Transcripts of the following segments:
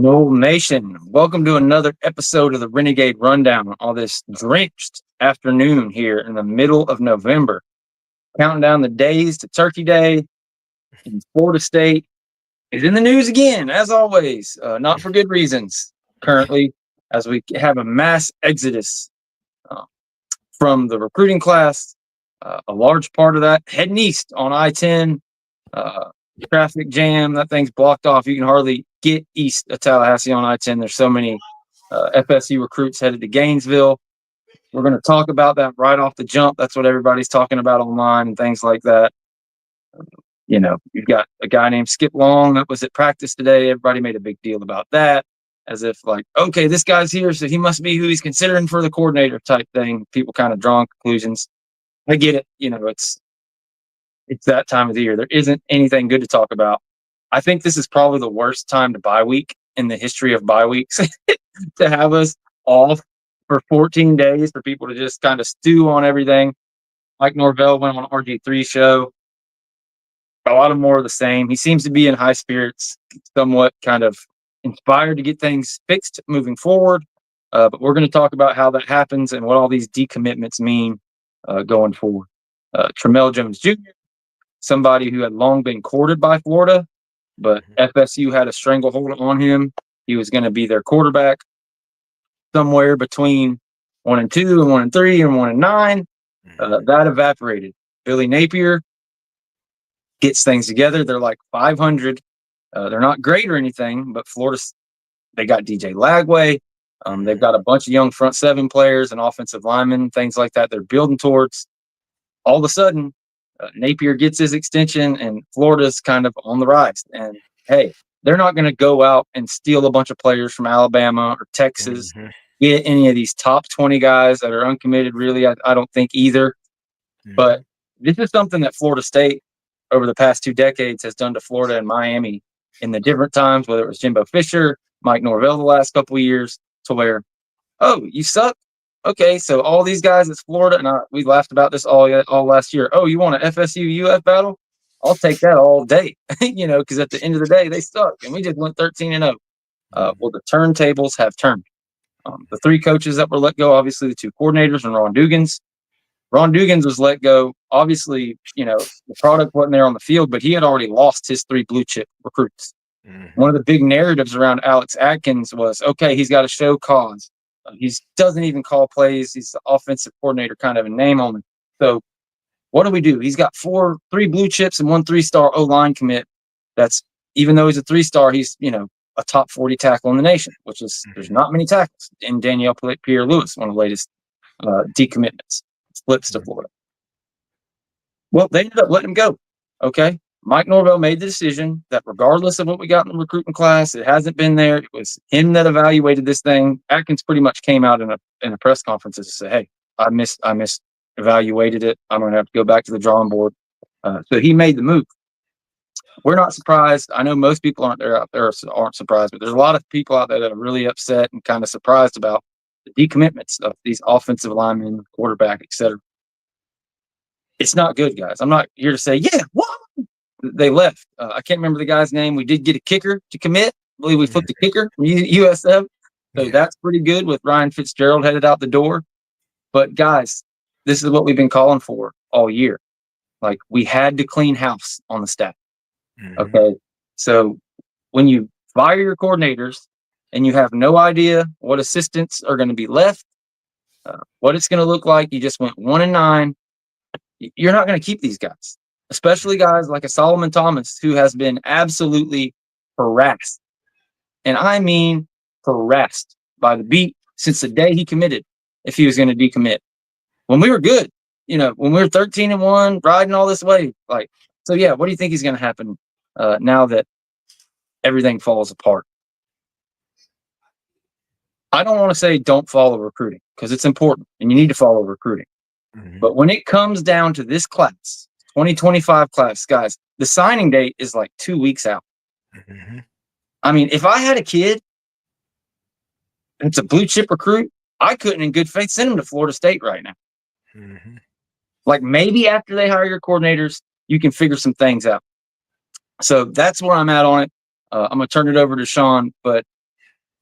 Noel Nation, welcome to another episode of the Renegade Rundown on this drenched afternoon here in the middle of November. Counting down the days to Turkey Day, and Florida State is in the news again, as always, not for good reasons currently, as we have a mass exodus from the recruiting class. A large part of that heading east on I-10, traffic jam. That thing's blocked off. You can hardly get east of Tallahassee on I-10. There's so many FSU recruits headed to Gainesville. We're going to talk about that right off the jump. That's what everybody's talking about online and things like that. You've got a guy named Skip Long that was at practice today. Everybody made a big deal about that, as if like, okay, this guy's here, so he must be who he's considering for the coordinator type thing. People kind of drawing conclusions. I get it. It's that time of the year. There isn't anything good to talk about. I think this is probably the worst time to bye week in the history of bye weeks to have us off for 14 days for people to just kind of stew on everything. Mike Norvell went on RG3 show. A lot of more of the same. He seems to be in high spirits, somewhat kind of inspired to get things fixed moving forward. But we're going to talk about how that happens and what all these decommitments mean going forward. Tramell Jones Jr., somebody who had long been courted by Florida, but FSU had a stranglehold on him. He was going to be their quarterback somewhere between 1-2 and 1-3 and 1-9. That evaporated. Billy Napier gets things together. They're like 500. They're not great or anything, but Florida, they got DJ Lagway. They've got a bunch of young front seven players and offensive linemen, things like that. They're building towards. All of a sudden, Napier gets his extension, and Florida's kind of on the rise. And hey, they're not going to go out and steal a bunch of players from Alabama or Texas, get any of these top 20 guys that are uncommitted. Really, I don't think either. But this is something that Florida State over the past 2 decades has done to Florida and Miami in the different times, whether it was Jimbo Fisher, Mike Norvell the last couple of years, to where, oh, you suck? Okay, so all these guys, it's Florida, and we laughed about this all last year. Oh, you want an FSU UF battle? I'll take that all day, because at the end of the day, they suck, and we just went 13-0. Well, the turntables have turned. The 3 coaches that were let go, obviously the 2 coordinators and Ron Dugans. Ron Dugans was let go. Obviously, the product wasn't there on the field, but he had already lost his 3 blue chip recruits. One of the big narratives around Alex Atkins was, okay, he's got to show cause. He doesn't even call plays. He's the offensive coordinator, kind of a name on him. So what do? He's got 3 blue chips and 1 3-star O-line commit. That's, even though he's a 3-star, he's, a top 40 tackle in the nation, which is, there's not many tackles. In Danielle Pierre-Lewis, one of the latest decommitments, flips to Florida. Well, they ended up letting him go. Okay. Mike Norvell made the decision that regardless of what we got in the recruitment class, it hasn't been there. It was him that evaluated this thing. Atkins pretty much came out in a press conference to say, hey, I evaluated it. I'm going to have to go back to the drawing board. So he made the move. We're not surprised. I know most people out there aren't surprised, but there's a lot of people out there that are really upset and kind of surprised about the decommitments of these offensive linemen, quarterback, etc. It's not good, guys. I'm not here to say, yeah, what? They left. I can't remember the guy's name. We did get a kicker to commit. I believe we flipped a kicker from USF. So that's pretty good with Ryan Fitzgerald headed out the door. But guys, this is what we've been calling for all year. Like, we had to clean house on the staff. Okay. So when you fire your coordinators and you have no idea what assistants are going to be left, what it's going to look like, you just went 1-9. You're not going to keep these guys. Especially guys like a Solomon Thomas, who has been absolutely harassed. And I mean harassed by the beat since the day he committed, if he was going to decommit. When we were good, when we were 13-1, riding all this way. So yeah, what do you think is going to happen now that everything falls apart? I don't want to say don't follow recruiting, because it's important and you need to follow recruiting. But when it comes down to this class, 2025 class, guys, the signing date is like 2 weeks out. I mean, if I had a kid that's a blue chip recruit, I couldn't in good faith send him to Florida State right now. Like, maybe after they hire your coordinators, you can figure some things out. So that's where I'm at on it. I'm going to turn it over to Sean, but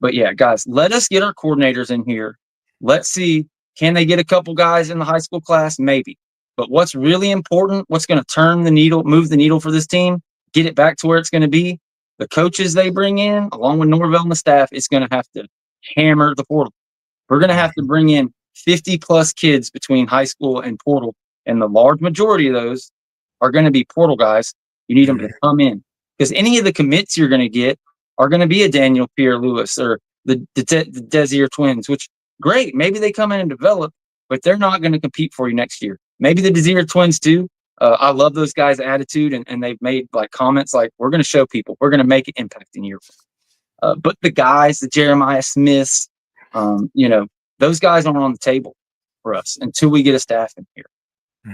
But yeah, guys, let us get our coordinators in here. Let's see, can they get a couple guys in the high school class? Maybe. But what's really important, what's going to turn the needle, move the needle for this team, get it back to where it's going to be, the coaches they bring in, along with Norvell and the staff, is going to have to hammer the portal. We're going to have to bring in 50 plus kids between high school and portal. And the large majority of those are going to be portal guys. You need them to come in, because any of the commits you're going to get are going to be a Daniel Pierre-Lewis or the Desir twins, which great. Maybe they come in and develop, but they're not going to compete for you next year. Maybe the Desir twins too. I love those guys' attitude, and they've made like comments like, we're going to show people, we're going to make an impact in year one. But the guys, the Jeremiah Smiths, those guys aren't on the table for us until we get a staff in here.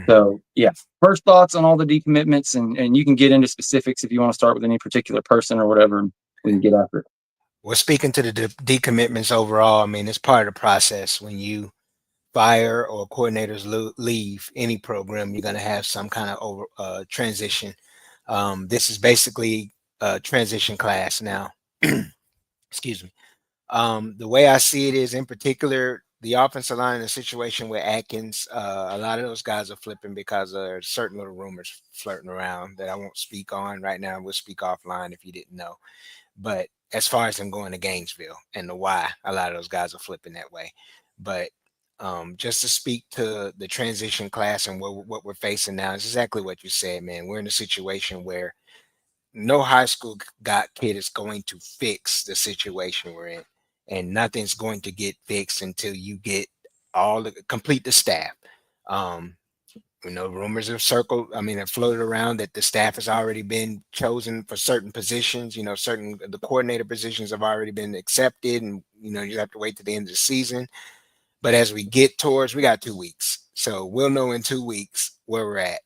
So yeah, first thoughts on all the decommitments, and you can get into specifics if you want to start with any particular person or whatever, and we can get after it. Well, speaking to the decommitments overall, I mean, it's part of the process. When you fire or coordinators leave any program, you're going to have some kind of transition. This is basically a transition class now. Excuse me. The way I see it is, in particular, the offensive line in a situation where Atkins, a lot of those guys are flipping because of certain little rumors flirting around that I won't speak on right now. We'll speak offline if you didn't know. But as far as them going to Gainesville and the why, a lot of those guys are flipping that way. But just to speak to the transition class and what we're facing now, is exactly what you said, man. We're in a situation where no high school kid is going to fix the situation we're in, and nothing's going to get fixed until you get complete the staff. Rumors have have floated around that the staff has already been chosen for certain positions. Certain the coordinator positions have already been accepted, and you have to wait to the end of the season. But as we got 2 weeks, so we'll know in 2 weeks where we're at.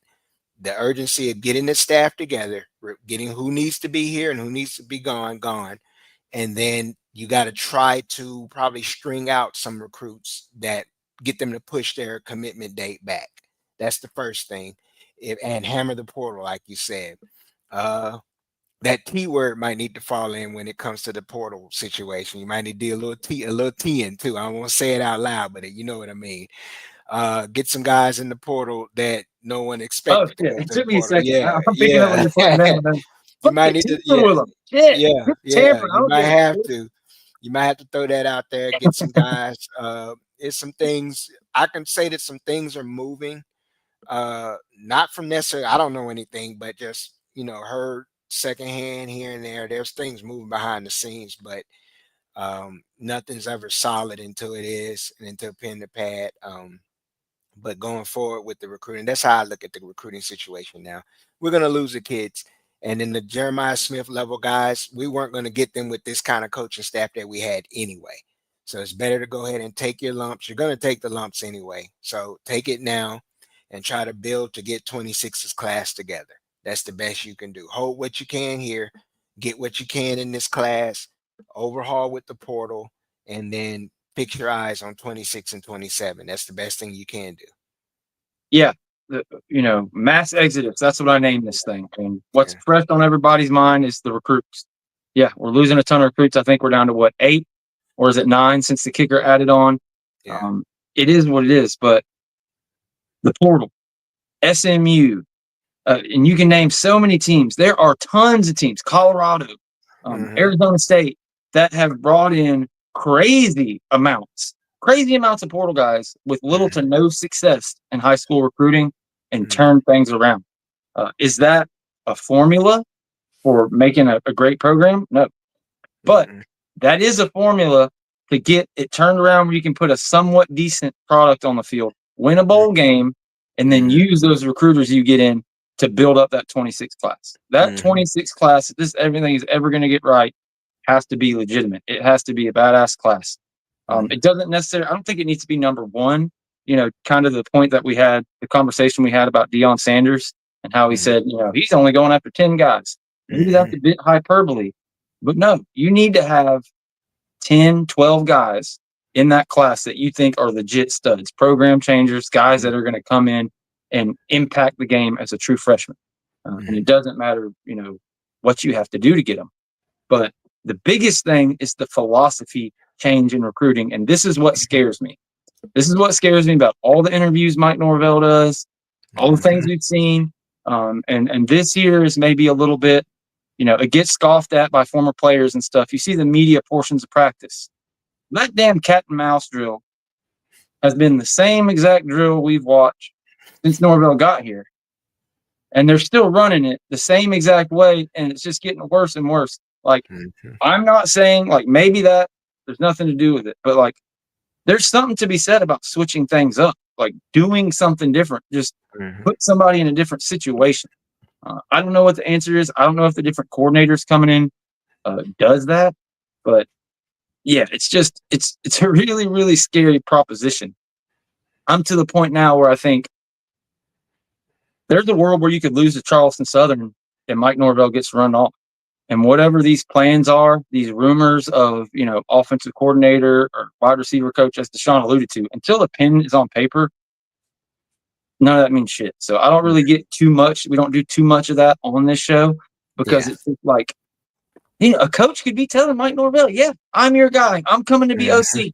The urgency of getting the staff together, getting who needs to be here and who needs to be gone, and then you got to try to probably string out some recruits that get them to push their commitment date back. That's the first thing. And hammer the portal, like you said. That T word might need to fall in when it comes to the portal situation. You might need to do a little T in too. I don't want to say it out loud, but you know what I mean. Get some guys in the portal that no one expected to Shit. go It to the took me a portal. second. Yeah, I'm picking up what yeah. you're putting down. Man. You might need to, yeah, With them. Shit. yeah. I You don't might get it. have to. You might have to throw that out there. Get some guys. It's some things I can say that some things are moving. Not from necessarily, I don't know anything, but just heard secondhand here and there. There's things moving behind the scenes, but nothing's ever solid until it is, and until pen to pad. But going forward with the recruiting, that's how I look at the recruiting situation now. We're going to lose the kids. And then the Jeremiah Smith level guys, we weren't going to get them with this kind of coaching staff that we had anyway. So it's better to go ahead and take your lumps. You're going to take the lumps anyway. So take it now and try to build to get 26's class together. That's the best you can do. Hold what you can here, get what you can in this class, overhaul with the portal, and then fix your eyes on 26 and 27. That's the best thing you can do. Yeah. Mass exodus. That's what I named this thing. And what's fresh on everybody's mind is the recruits. Yeah, we're losing a ton of recruits. I think we're down to 8, or is it 9 since the kicker added on? Yeah. It is what it is. But the portal, SMU, and you can name so many teams. There are tons of teams, Colorado, Arizona State, that have brought in crazy amounts of portal guys with little to no success in high school recruiting and turn things around. Is that a formula for making a great program? No. But that is a formula to get it turned around where you can put a somewhat decent product on the field, win a bowl game, and then use those recruiters you get in to build up that 26 class. That 26 class, if everything is ever going to get right, has to be legitimate. It has to be a badass class. It doesn't necessarily, I don't think it needs to be number one, kind of the point that the conversation we had about Deion Sanders and how he said, he's only going after 10 guys. Maybe that's a bit hyperbole, but no, you need to have 10, 12 guys in that class that you think are legit studs, program changers, guys that are going to come in and impact the game as a true freshman. And it doesn't matter, what you have to do to get them. But The biggest thing is the philosophy change in recruiting. And this is what scares me. This is what scares me about all the interviews Mike Norvell does, all the things we've seen. And this year is maybe a little bit, it gets scoffed at by former players and stuff. You see the media portions of practice. That damn cat and mouse drill has been the same exact drill we've watched since Norvell got here. And they're still running it the same exact way, and it's just getting worse and worse. Like, I'm not saying, like, maybe that there's nothing to do with it, but, like, there's something to be said about switching things up, like doing something different. Just put somebody in a different situation. I don't know what the answer is. I don't know if the different coordinators coming in does that, but yeah, it's a really, really scary proposition. I'm to the point now where I think there's a world where you could lose to Charleston Southern and Mike Norvell gets run off. And whatever these plans are, these rumors of, offensive coordinator or wide receiver coach, as Deshaun alluded to, until the pen is on paper, none of that means shit. So I don't really get too much. We don't do too much of that on this show because it's like, a coach could be telling Mike Norvell, yeah, I'm your guy. I'm coming to be OC.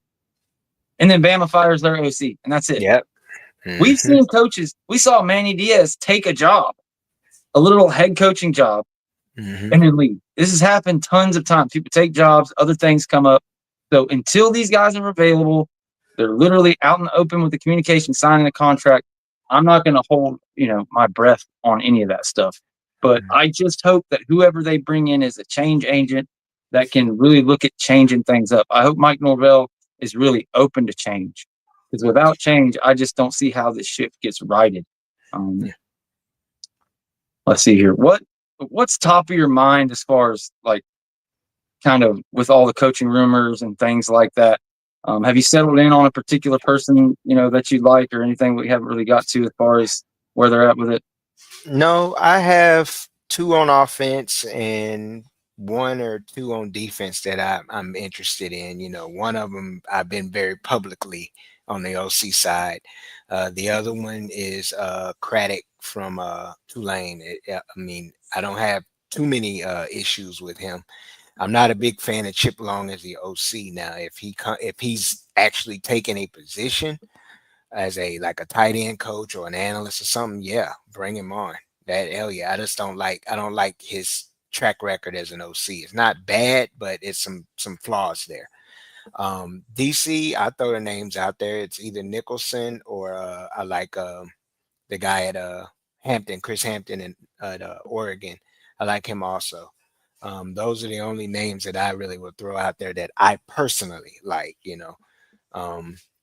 And then Bama fires their OC, and that's it. Yep. We've seen coaches. We saw Manny Diaz take a job, a little head coaching job, and then leave. This has happened tons of times. People take jobs, other things come up. So until these guys are available, they're literally out in the open with the communication, signing a contract. I'm not going to hold, my breath on any of that stuff. But I just hope that whoever they bring in is a change agent that can really look at changing things up. I hope Mike Norvell is really open to change, because without change, I just don't see how this ship gets righted. Let's see here. What's top of your mind as far as, like, kind of with all the coaching rumors and things like that? Have you settled in on a particular person, that you like, or anything we haven't really got to as far as where they're at with it? No, I have 2 on offense and 1 or 2 on defense that I'm interested in. One of them I've been very publicly on the OC side. The other one is Craddock from Tulane. I don't have too many issues with him. I'm not a big fan of Chip Long as the OC. Now, if he's actually taking a position as a tight end coach or an analyst or something, yeah, bring him on. Hell yeah. I don't like his track record as an OC. It's not bad, but it's some flaws there. DC, I throw the names out there. It's either Nicholson or I like the guy at Hampton, Chris Hampton at Oregon. I like him also. Those are the only names that I really would throw out there that I personally like,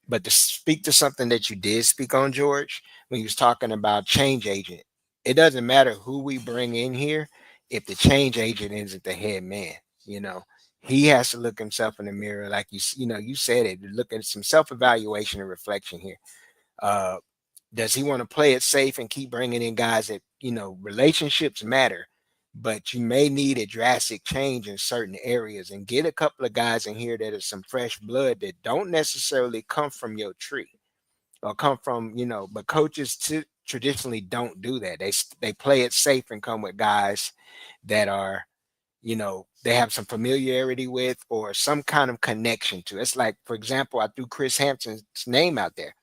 But to speak to something that you did speak on, George, when you was talking about change agent, it doesn't matter who we bring in here if the change agent isn't the head man. He has to look himself in the mirror, like you said it. Look at some self-evaluation and reflection here. Does he want to play it safe and keep bringing in guys that relationships matter, but you may need a drastic change in certain areas, and get a couple of guys in here that are some fresh blood that don't necessarily come from your tree or come from, but coaches traditionally don't do that. They play it safe and come with guys that are, they have some familiarity with or some kind of connection to. It's like, for example, I threw Chris Hampton's name out there.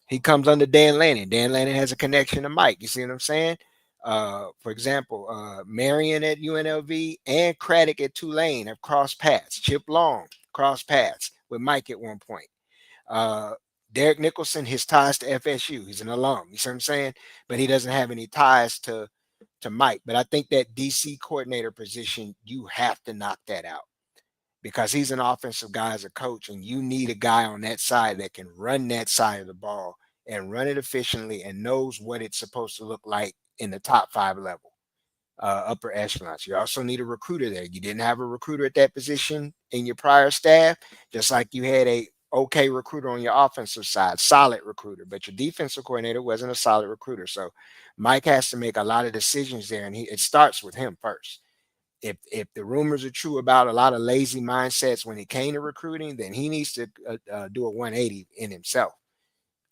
He comes under Dan Lanning. Dan Lanning has a connection to Mike. You see what I'm saying? For example, Marion at UNLV and Craddock at Tulane have crossed paths. Chip Long crossed paths with Mike at one point. Derek Nicholson, his ties to FSU. He's an alum. You see what I'm saying? But he doesn't have any ties to Mike. But I think that DC coordinator position, you have to knock that out, because he's an offensive guy as a coach, and you need a guy on that side that can run that side of the ball and run it efficiently and knows what it's supposed to look like in the top 5 level, upper echelons. You also need a recruiter there. You didn't have a recruiter at that position in your prior staff, just like you had a okay recruiter on your offensive side, solid recruiter, but your defensive coordinator wasn't a solid recruiter. So Mike has to make a lot of decisions there, and it starts with him first. If the rumors are true about a lot of lazy mindsets when it came to recruiting, then he needs to do a 180 in himself,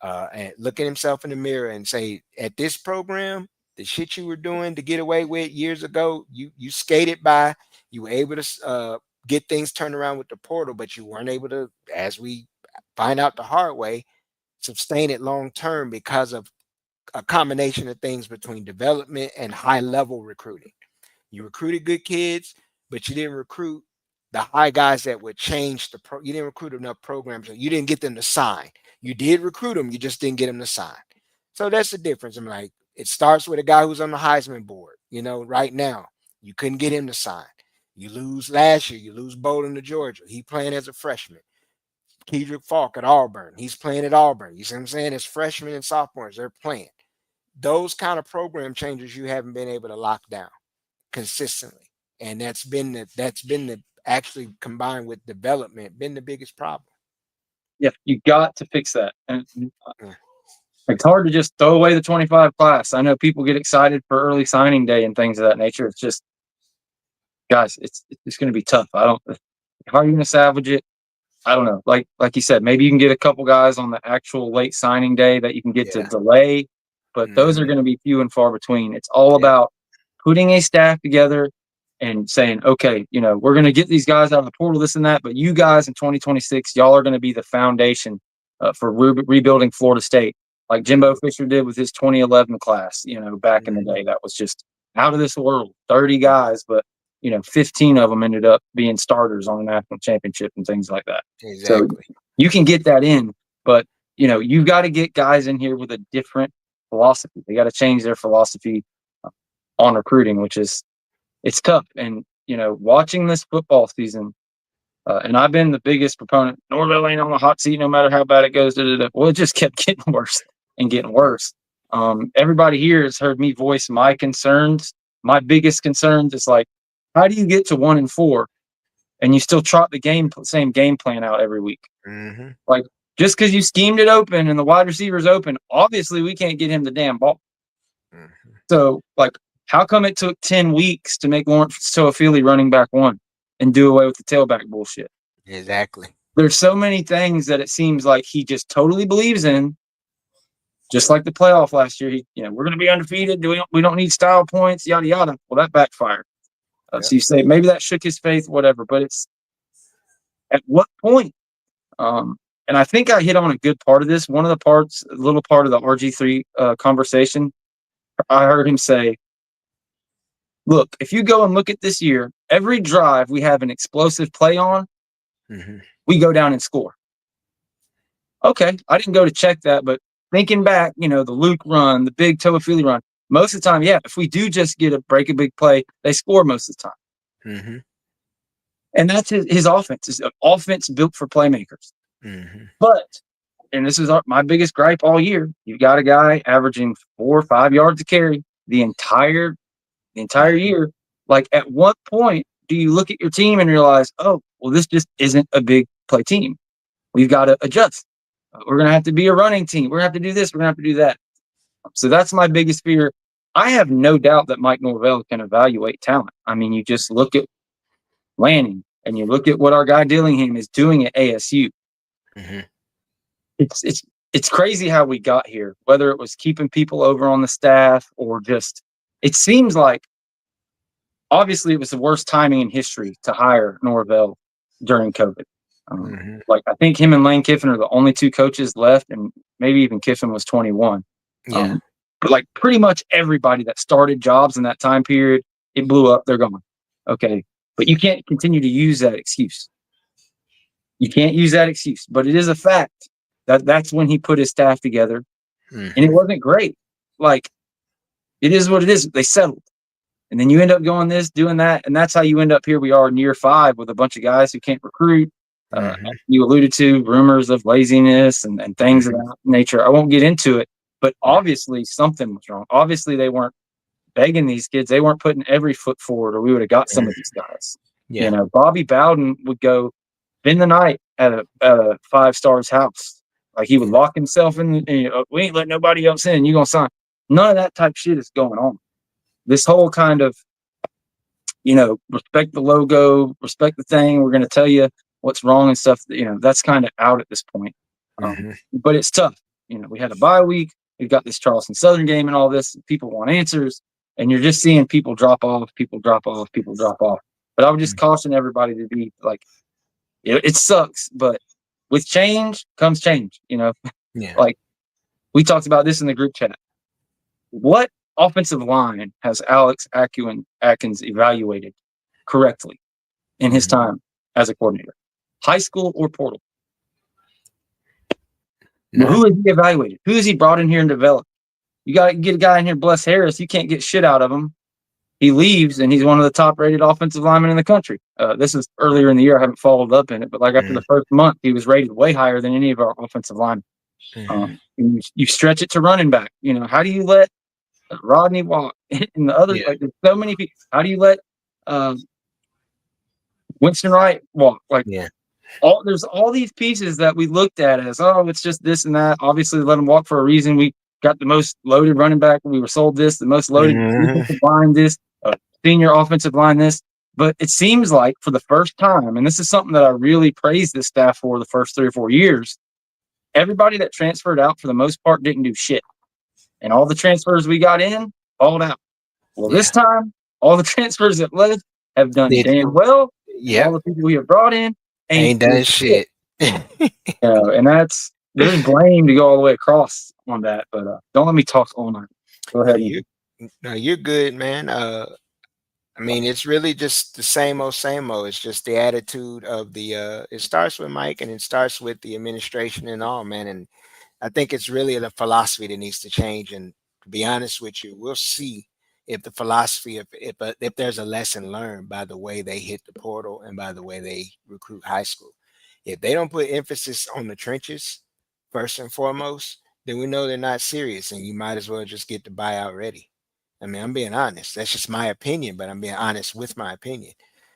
and look at himself in the mirror and say, at this program, the shit you were doing to get away with years ago, you skated by. You were able to get things turned around with the portal, but you weren't able to, as we find out the hard way, sustain it long term because of a combination of things between development and high level recruiting. You recruited good kids, but you didn't recruit the high guys that would change the pro. You didn't recruit enough programs. You didn't get them to sign. You did recruit them, you just didn't get them to sign. So that's the difference. I'm like, it starts with a guy who's on the Heisman board. You know, right now, you couldn't get him to sign. You lose last year, you lose Bolden to Georgia. He playing as a freshman. Kedrick Falk at Auburn. He's playing at Auburn. You see what I'm saying? As freshmen and sophomores, they're playing. Those kind of program changes you haven't been able to lock down consistently. And that's been the actually combined with development, been the biggest problem. Yeah, you got to fix that. And it's hard to just throw away the 25 class. I know people get excited for early signing day and things of that nature. It's just, guys, it's going to be tough. How are you going to salvage it? I don't know. Like you said, maybe you can get a couple guys on the actual late signing day that you can get to delay, but those are going to be few and far between. It's all about putting a staff together and saying, okay, you know, we're going to get these guys out of the portal, this and that, but you guys in 2026, y'all are going to be the foundation for rebuilding Florida State, like Jimbo Fisher did with his 2011 class, you know, back in the day. That was just out of this world, 30 guys, but, you know, 15 of them ended up being starters on a national championship and things like that. Exactly. So you can get that in, but, you know, you've got to get guys in here with a different philosophy. They got to change their philosophy on recruiting, which is, it's tough. And, you know, watching this football season, and I've been the biggest proponent, Norvell ain't on the hot seat no matter how bad it goes. Well, it just kept getting worse and getting worse. Everybody here has heard me voice my concerns. My biggest concerns is like, how do you get to 1-4 and you still trot the same game plan out every week? Mm-hmm. Like, just because you schemed it open and the wide receiver's open, obviously we can't get him the damn ball. Mm-hmm. So, like, how come it took 10 weeks to make Lawrence Toafili running back one and do away with the tailback bullshit? Exactly. There's so many things that it seems like he just totally believes in, just like the playoff last year. We're going to be undefeated. We don't need style points, yada, yada. Well, that backfired. So you say maybe that shook his faith, whatever, but it's at what point? And I think I hit on a good part of this. One of the parts, a little part of the RG3 conversation, I heard him say, look, if you go and look at this year, every drive we have an explosive play on, we go down and score. Okay, I didn't go to check that, but thinking back, you know, the Luke run, the big Toafili run, most of the time, yeah, if we do just break a big play, they score most of the time. Mm-hmm. And that's his offense. It's an offense built for playmakers. Mm-hmm. But, and this is my biggest gripe all year, you got a guy averaging 4 or 5 yards a carry the entire year. Like, at what point do you look at your team and realize, oh, well, this just isn't a big play team. We've got to adjust. We're going to have to be a running team. We're going to have to do this. We're going to have to do that. So that's my biggest fear. I have no doubt that Mike Norvell can evaluate talent. I mean, you just look at Lanning and you look at what our guy Dillingham is doing at ASU. Mm-hmm. It's crazy how we got here, whether it was keeping people over on the staff or just, it seems like, obviously it was the worst timing in history to hire Norvell during COVID. Like, I think him and Lane Kiffin are the only two coaches left, and maybe even Kiffin was 21. Yeah. But like pretty much everybody that started jobs in that time period, it blew up. They're gone. Okay. But you can't continue to use that excuse. You can't use that excuse. But it is a fact that that's when he put his staff together. And it wasn't great. Like, it is what it is. They settled. And then you end up going this, doing that. And that's how you end up here. We are in year 5 with a bunch of guys who can't recruit. You alluded to rumors of laziness and things of that nature. I won't get into it, but obviously something was wrong. Obviously they weren't begging these kids. They weren't putting every foot forward, or we would have got some of these guys. Yeah. You know, Bobby Bowden would go spend the night at a 5-star's house. Like, he would lock himself in. We ain't letting nobody else in. You gonna sign? None of that type of shit is going on. This whole kind of, you know, respect the logo, respect the thing. We're going to tell you what's wrong and stuff. You know, that's kind of out at this point. But it's tough. You know, we had a bye week. We've got this Charleston Southern game and all this. People want answers. And you're just seeing people drop off. But I would just caution everybody to be like, it sucks, but with change comes change. Yeah. Like we talked about this in the group chat. What offensive line has Alex Atkins evaluated correctly in his time as a coordinator? High school or portal? No. Who has he evaluated? Who has he brought in here and developed? You got to get a guy in here, Bless Harris. You can't get shit out of him. He leaves, and he's one of the top-rated offensive linemen in the country. This is earlier in the year. I haven't followed up in it, but like after the first month, he was rated way higher than any of our offensive linemen. You stretch it to running back. How do you let Rodney walk and the other? Like, there's so many people. How do you let Winston Wright walk? Like, there's all these pieces that we looked at as, it's just this and that. Obviously, let them walk for a reason. We got the most loaded running back. We were sold this, the most loaded defensive line this, senior offensive line this. But it seems like for the first time, and this is something that I really praised this staff for the first 3 or 4 years, everybody that transferred out for the most part didn't do shit. And all the transfers we got in, balled out. Well, this time, all the transfers that left have done damn well. All the people we have brought in ain't done shit. And there's blame to go all the way across on that. But don't let me talk all night. Go ahead. You're good, man. I mean, it's really just the same old, same old. It's just the attitude of it starts with Mike and it starts with the administration and all, man. And I think it's really the philosophy that needs to change. And to be honest with you, we'll see if the philosophy, if there's a lesson learned by the way they hit the portal and by the way they recruit high school. If they don't put emphasis on the trenches first and foremost, then we know they're not serious, and you might as well just get the buyout ready. I mean, I'm being honest. That's just my opinion, but I'm being honest with my opinion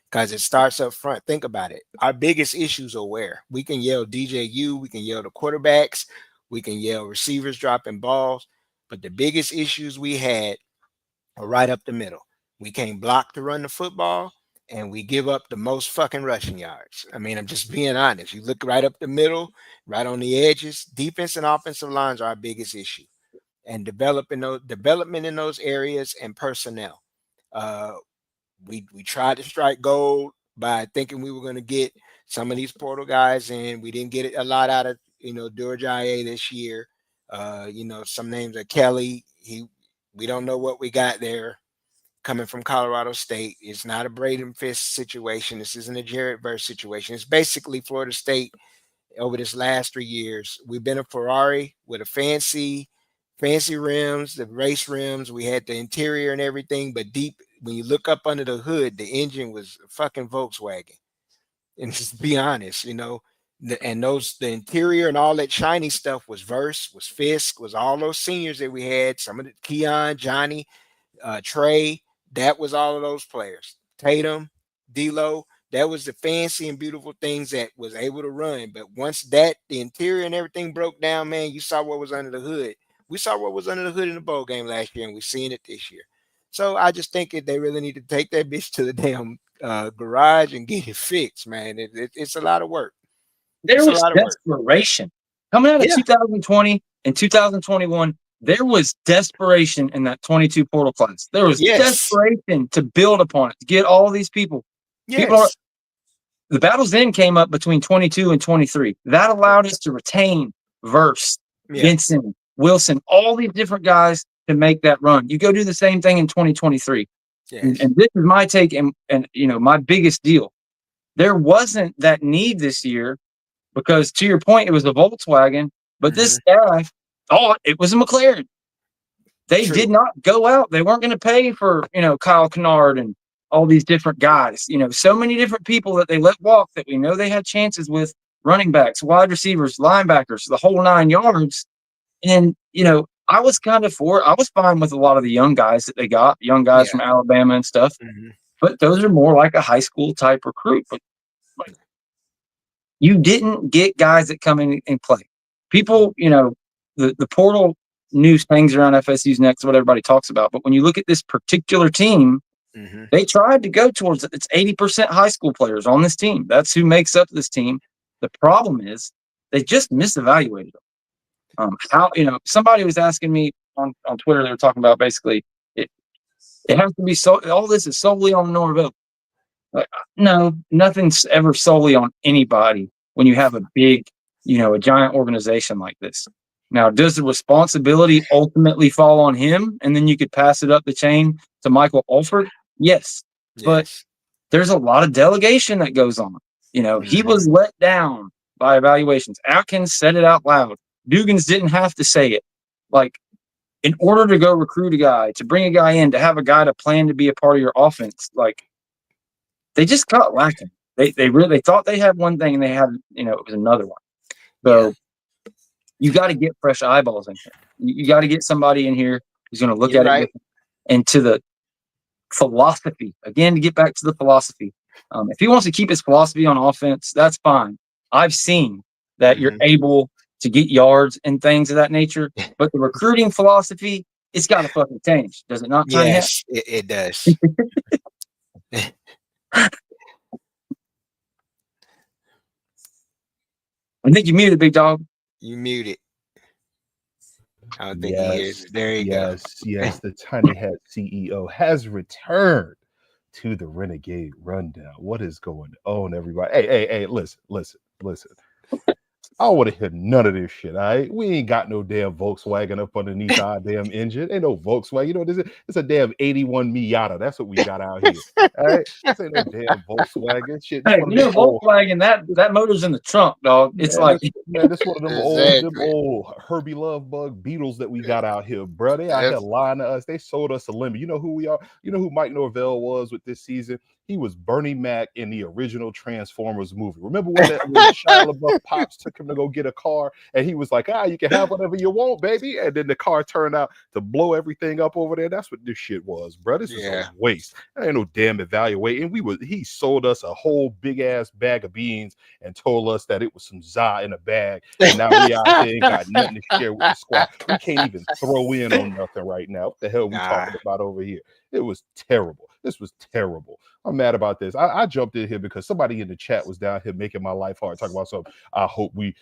because it starts up front. Think about it. Our biggest issues are where we can yell DJU, we can yell the quarterbacks, we can yell receivers dropping balls, but the biggest issues we had are right up the middle. We can't block to run the football, and we give up the most fucking rushing yards. I mean, I'm just being honest. You look right up the middle, right on the edges. Defense and offensive lines are our biggest issue, and development in those areas and personnel. We tried to strike gold by thinking we were going to get some of these portal guys in. We didn't get a lot out of Durjaye this year. Some names are Kelly. We don't know what we got there coming from Colorado State. It's not a Braden Fisk situation. This isn't a Jared Verse situation. It's basically Florida State over this last 3 years. We've been a Ferrari with a fancy rims, the race rims. We had the interior and everything, but deep, when you look up under the hood, the engine was a fucking Volkswagen. And just be honest, and the interior and all that shiny stuff was Verse, was Fisk, was all those seniors that we had. Some of the Keon, Johnny, Trey, that was all of those players. Tatum, D'Lo, that was the fancy and beautiful things that was able to run. But once the interior and everything broke down, man, you saw what was under the hood. We saw what was under the hood in the bowl game last year, and we're seeing it this year. So I just think they really need to take that bitch to the damn garage and get it fixed, man. It's a lot of work. There was desperation coming out of 2020 and 2021. There was desperation in that 22 portal class. There was desperation to build upon it, to get all these people. The battles then came up between 22 and 23. That allowed us to retain Verse, Vincent, Wilson, all these different guys to make that run. You go do the same thing in 2023. And this is my take and my biggest deal. There wasn't that need this year because, to your point, it was a Volkswagen, but this staff thought it was a McLaren. They did not go out. They weren't going to pay for, Kyle Kennard and all these different guys, so many different people that they let walk that we know they had chances with, running backs, wide receivers, linebackers, the whole 9 yards. And, I was fine with a lot of the young guys that they got, young guys from Alabama and stuff, but those are more like a high school type recruit. But you didn't get guys that come in and play. People, the portal news hangs around FSU's neck, what everybody talks about. But when you look at this particular team, they tried to go towards it. It's 80% high school players on this team. That's who makes up this team. The problem is they just misevaluated them. Somebody was asking me on Twitter, they were talking about basically it has to be all this is solely on Norvell. Like, no, nothing's ever solely on anybody when you have a big, a giant organization like this. Now, does the responsibility ultimately fall on him and then you could pass it up the chain to Michael Alford? Yes. But Yes. there's a lot of delegation that goes on. He was let down by evaluations. Atkins said it out loud. Dugans didn't have to say it. Like, in order to go recruit a guy, to bring a guy in, to have a guy to plan to be a part of your offense, like, they just got lacking. They thought they had one thing and they had, it was another one. So you got to get fresh eyeballs in here. You got to get somebody in here who's going to look You're at it right. different. And to the philosophy, again, to get back to the philosophy. If he wants to keep his philosophy on offense, that's fine. I've seen that you're able to get yards and things of that nature, but the recruiting philosophy, it's got to fucking change. Does it not, Tiny Hat? Yes, it does. I think you muted, big dog. You muted. I don't think he is. There you go. Yes. The Tiny Hat CEO has returned to the Renegade Rundown. What is going on, everybody? Hey, listen. I don't want to hear none of this shit, all right? We ain't got no damn Volkswagen up underneath our damn engine. Ain't no Volkswagen. It's a damn 81 Miata. That's what we got out here. All right? This ain't no damn Volkswagen. Shit, Hey, Volkswagen, that motor's in the trunk, dog. It's man, like this one of them old Herbie Love Bug Beetles that we got out here, bro. They out here lying to us. They sold us a limit. You know who we are? You know who Mike Norvell was with this season? He was Bernie Mac in the original Transformers movie. Remember when Shia LaBeouf pops took him to go get a car, and he was like, you can have whatever you want, baby. And then the car turned out to blow everything up over there. That's what this shit was, bro. This is a waste. There ain't no damn evaluating. He sold us a whole big ass bag of beans and told us that it was some za in a bag. And now we out there ain't got nothing to share with the squad. We can't even throw in on nothing right now. What the hell are we talking about over here? It was terrible. This was terrible. I'm mad about this. I jumped in here because somebody in the chat was down here making my life hard, talking about something. I hope we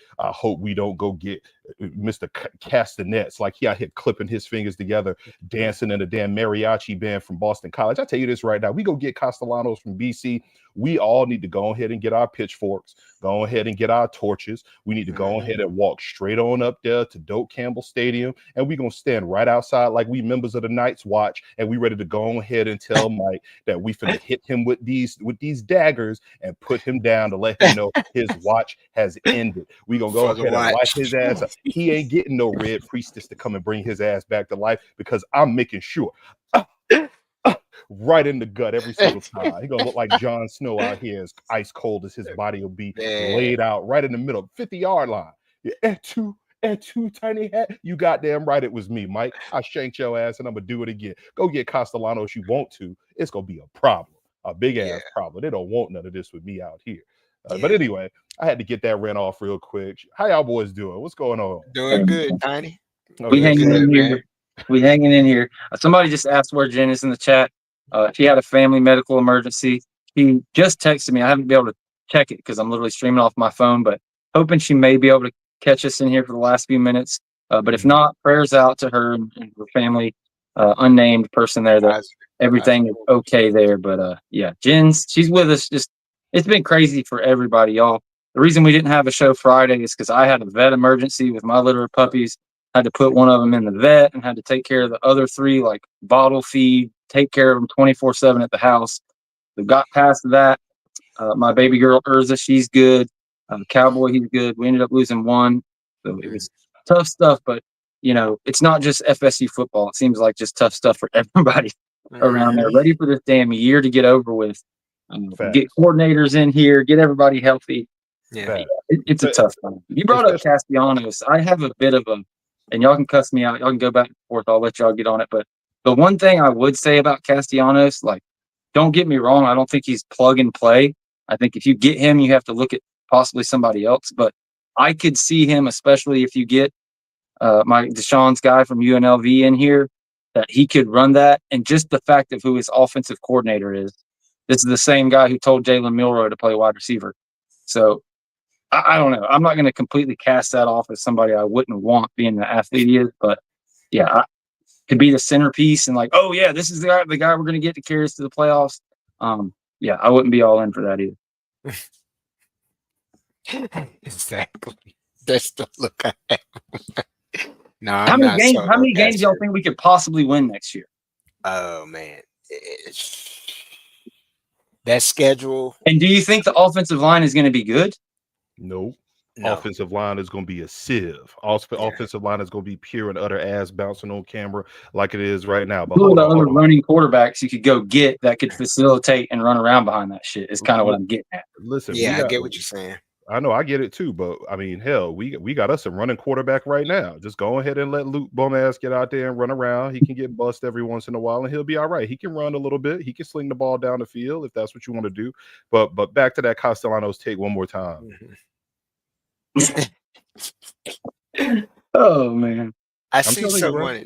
don't go get Mr. Castanets, like he out here clipping his fingers together, dancing in a damn mariachi band from Boston College. I tell you this right now, we go get Castellanos from BC. We all need to go ahead and get our pitchforks, go ahead and get our torches. We need to go ahead and walk straight on up there to Doak Campbell Stadium, and we're gonna stand right outside like we members of the Night's Watch, and we ready to go ahead and tell Mike that we finna hit him with these daggers and put him down to let him know his watch has ended. We gonna go ahead and light his ass up. He ain't getting no red priestess to come and bring his ass back to life, because I'm making sure. Right in the gut every single time. He gonna look like Jon Snow out here, as ice cold as his body will be, laid out right in the middle, 50-yard line. And two, Tiny Hat. You goddamn right, it was me, Mike. I shanked your ass, and I'm gonna do it again. Go get Castellanos you want to. It's gonna be a problem, a big ass problem. They don't want none of this with me out here. But anyway, I had to get that rant off real quick. How y'all boys doing? What's going on? Doing good, Tiny. We hanging in here. We hanging in here. Somebody just asked where Jen is in the chat. She had a family medical emergency. She just texted me. I haven't been able to check it because I'm literally streaming off my phone, but hoping she may be able to catch us in here for the last few minutes. But if not, prayers out to her and her family. Unnamed person there. That everything is okay there. But she's with us. Just it's been crazy for everybody, y'all. The reason we didn't have a show Friday is because I had a vet emergency with my litter of puppies. Had to put one of them in the vet and had to take care of the other three, like bottle feed, take care of them 24/7 at the house. We got past that. My baby girl Urza, she's good. Cowboy, he's good. We ended up losing one, so it was tough stuff. But it's not just FSU football. It seems like just tough stuff for everybody around there. Ready for this damn year to get over with. Get coordinators in here, get everybody healthy. It's a tough one. You brought up Castellanos. I have a bit of a, and y'all can cuss me out. Y'all can go back and forth. I'll let y'all get on it. But the one thing I would say about Castellanos, like, don't get me wrong, I don't think he's plug and play. I think if you get him, you have to look at possibly somebody else. But I could see him, especially if you get my Deshaun's guy from UNLV in here, that he could run that. And just the fact of who his offensive coordinator is. This is the same guy who told Jalen Milroe to play wide receiver. So I don't know. I'm not going to completely cast that off as somebody I wouldn't want being the athlete he is, but could be the centerpiece and like, oh yeah, this is the guy we're going to get to carry us to the playoffs. Yeah, I wouldn't be all in for that either. Exactly. That's the look I have. No, How I'm many not games? sold How on many that. games y'all think we could possibly win next year? Oh man, that schedule. And do you think the offensive line is going to be good? Nope. No. Offensive line is going to be a sieve. Offensive line is going to be pure and utter ass bouncing on camera like it is right now. But Who are hold the on, other hold on. running quarterbacks you could go get that could facilitate and run around behind that shit? Is kind of what I'm getting at. Listen, Yeah, I get what you're saying. I know I get it too, but I mean, hell, we got us a running quarterback right now. Just go ahead and let Luke Bomass get out there and run around. He can get bust every once in a while, and he'll be all right. He can run a little bit. He can sling the ball down the field if that's what you want to do. But back to that Castellanos take one more time. Oh man, I I'm see telling you, bro.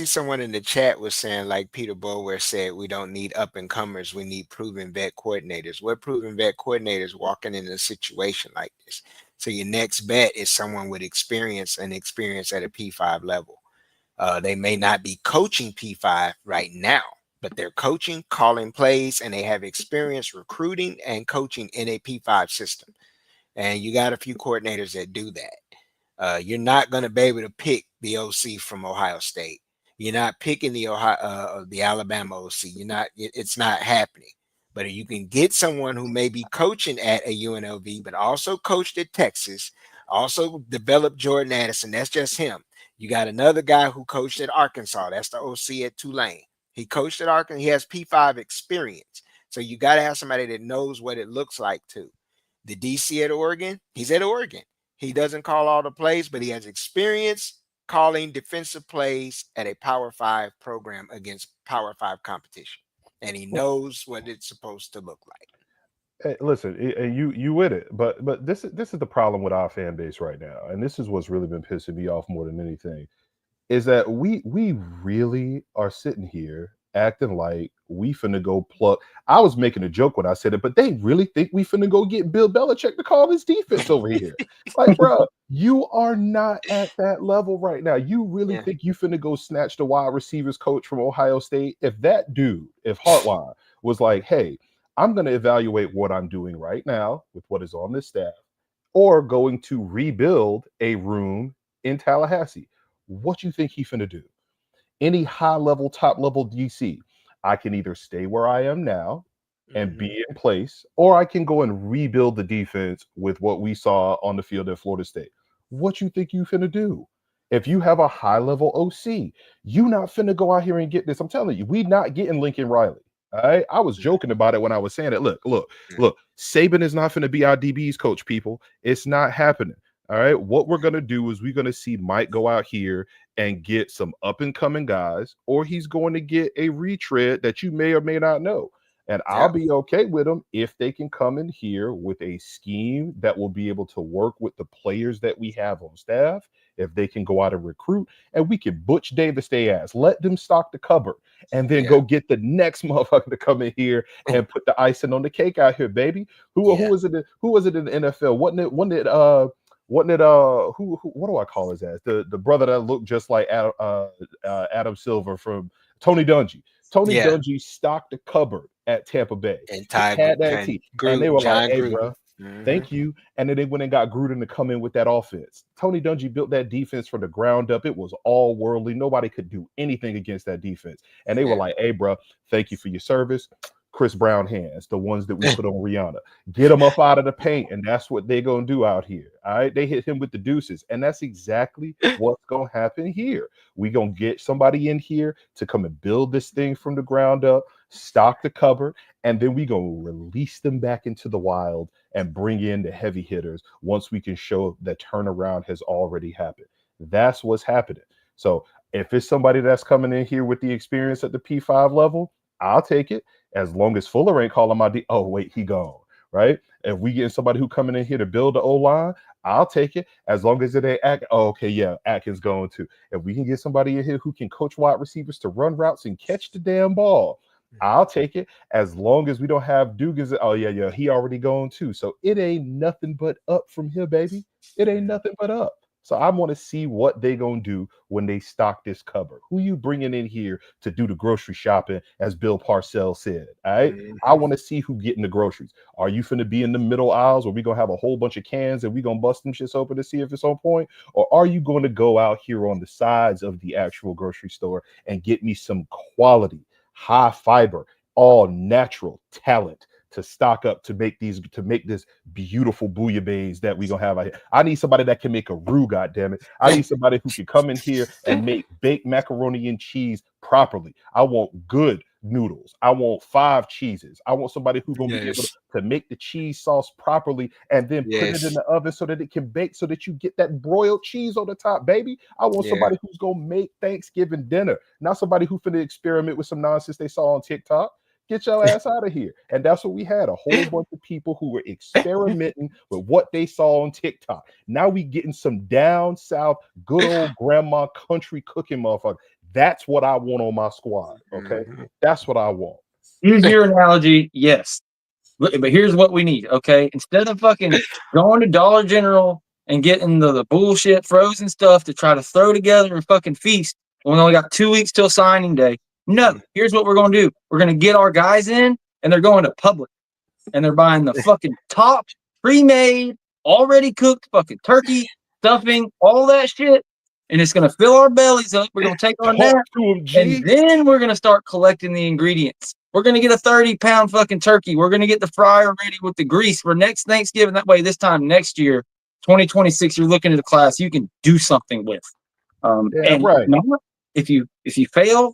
someone in the chat was saying, like Peter Bower said, we don't need up and comers, we need proven vet coordinators. What proven vet coordinators walking in a situation like this? So your next bet is someone with experience and experience at a P5 level. They may not be coaching P5 right now, but they're coaching, calling plays, and they have experience recruiting and coaching in a P5 system. And you got a few coordinators that do that. You're not going to be able to pick the OC from Ohio State. You're not picking the Alabama OC. It's not happening. But you can get someone who may be coaching at a UNLV, but also coached at Texas, also developed Jordan Addison. That's just him. You got another guy who coached at Arkansas. That's the OC at Tulane. He coached at Arkansas. He has P5 experience. So you got to have somebody that knows what it looks like too. The DC at Oregon, he's at Oregon. He doesn't call all the plays, but he has experience calling defensive plays at a Power 5 program against Power 5 competition. And he knows what it's supposed to look like. Hey, listen, you with it, but this is the problem with our fan base right now, and this is what's really been pissing me off more than anything, is that we really are sitting here acting like we finna go pluck. I was making a joke when I said it, but they really think we finna go get Bill Belichick to call this defense over here. Like, bro, you are not at that level right now. You really think you finna go snatch the wide receivers coach from Ohio State? If that dude, if Hartline was like, hey, I'm gonna evaluate what I'm doing right now with what is on this staff, or going to rebuild a room in Tallahassee, what you think he finna do? Any high level, top level DC, I can either stay where I am now and be in place, or I can go and rebuild the defense with what we saw on the field at Florida State. What you think you finna do? If you have a high level OC, you not finna go out here and get this. I'm telling you, we not getting Lincoln Riley. All right. I was joking about it when I was saying it. Look. Saban is not finna be our DB's coach, people. It's not happening. All right. What we're gonna do is we're gonna see Mike go out here and get some up and coming guys, or he's going to get a retread that you may or may not know. And I'll be okay with them if they can come in here with a scheme that will be able to work with the players that we have on staff. If they can go out and recruit, and we can Butch Davis their ass, let them stock the cupboard, and then go get the next motherfucker to come in here and put the icing on the cake out here, baby. Who was it? Who was it in the NFL? What do I call his ass? The brother that looked just like Adam Silver from Tony Dungy. Tony Dungy stocked the cupboard at Tampa Bay. And had that team. And they were like, hey, bro, thank you. And then they went and got Gruden to come in with that offense. Tony Dungy built that defense from the ground up. It was all worldly. Nobody could do anything against that defense. And they were like, hey, bro, thank you for your service. Chris Brown hands, the ones that we put on Rihanna. Get them up out of the paint, and that's what they're going to do out here. All right? They hit him with the deuces, and that's exactly what's going to happen here. We're going to get somebody in here to come and build this thing from the ground up, stock the cupboard, and then we're going to release them back into the wild and bring in the heavy hitters once we can show that turnaround has already happened. That's what's happening. So if it's somebody that's coming in here with the experience at the P5 level, I'll take it. As long as Fuller ain't calling my D. Oh, wait, he gone, right? If we get somebody who coming in here to build the O-line, I'll take it. As long as it ain't Atkins going too. If we can get somebody in here who can coach wide receivers to run routes and catch the damn ball, I'll take it. As long as we don't have Dugans. Oh, he already gone too. So it ain't nothing but up from here, baby. It ain't nothing but up. So I want to see what they gonna do when they stock this cupboard. Who you bringing in here to do the grocery shopping, as Bill Parcells said? All right. I want to see who getting the groceries. Are you finna be in the middle aisles where we gonna have a whole bunch of cans and we gonna bust them shits open to see if it's on point? Or are you going to go out here on the sides of the actual grocery store and get me some quality, high fiber, all natural talent to stock up to make this beautiful bouillabaisse that we gonna have out here? I need somebody that can make a roux, goddammit. I need somebody who can come in here and make baked macaroni and cheese properly. I want good noodles. I want 5 cheeses. I want somebody who's gonna be able to make the cheese sauce properly and then put it in the oven so that it can bake, so that you get that broiled cheese on the top, baby. I want somebody who's gonna make Thanksgiving dinner, not somebody who finna experiment with some nonsense they saw on TikTok. Get your ass out of here. And that's what we had, a whole bunch of people who were experimenting with what they saw on TikTok. Now we getting some down south, good old grandma country cooking motherfucker. That's what I want on my squad. Okay. That's what I want. Use your analogy, yes. But here's what we need, okay? Instead of fucking going to Dollar General and getting the bullshit frozen stuff to try to throw together and fucking feast when we only got 2 weeks till signing day. No, here's what we're going to do. We're going to get our guys in, and they're going to Publix, and they're buying the fucking top pre-made, already cooked fucking turkey, stuffing, all that shit, and it's going to fill our bellies up. We're going to take our nap, and then we're going to start collecting the ingredients. We're going to get a 30-pound fucking turkey. We're going to get the fryer ready with the grease for next Thanksgiving. That way, this time next year, 2026, you're looking at a class you can do something with. If you fail,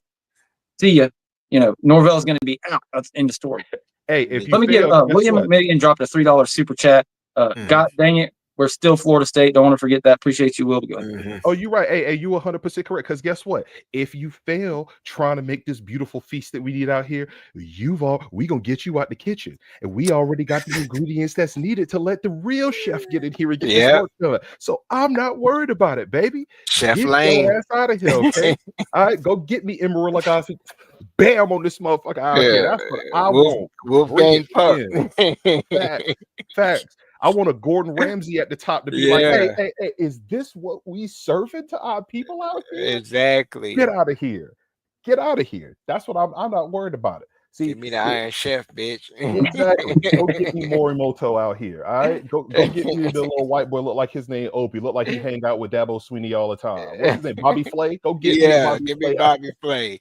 see ya. You know, Norvell's going to be out. That's in the story. Hey, if you let me get William Milligan dropped a $3 super chat. God dang it, we're still Florida State. Don't want to forget that. Appreciate you, Will. Oh, you're right. Hey, you 100% correct. Because guess what? If you fail trying to make this beautiful feast that we need out here, we gonna get you out the kitchen, and we already got the ingredients that's needed to let the real chef get in here and get this work done. So I'm not worried about it, baby. Chef Get Lane, your ass out of here, okay? All right, go get me Emerald like I said. Bam on this motherfucker out here. That's what I want. Wolfgang Puck. Facts. I want a Gordon Ramsay at the top to be like, hey, is this what we serving to our people out here? Exactly. Get out of here. Get out of here. That's what I'm not worried about it. See, give me the Iron Chef, bitch. Exactly. Go get me Morimoto out here. All right. Go get me the little white boy. Look like his name Opie. Look like he hang out with Dabo Sweeney all the time. What's his name? Bobby Flay. Go get me Bobby Flay.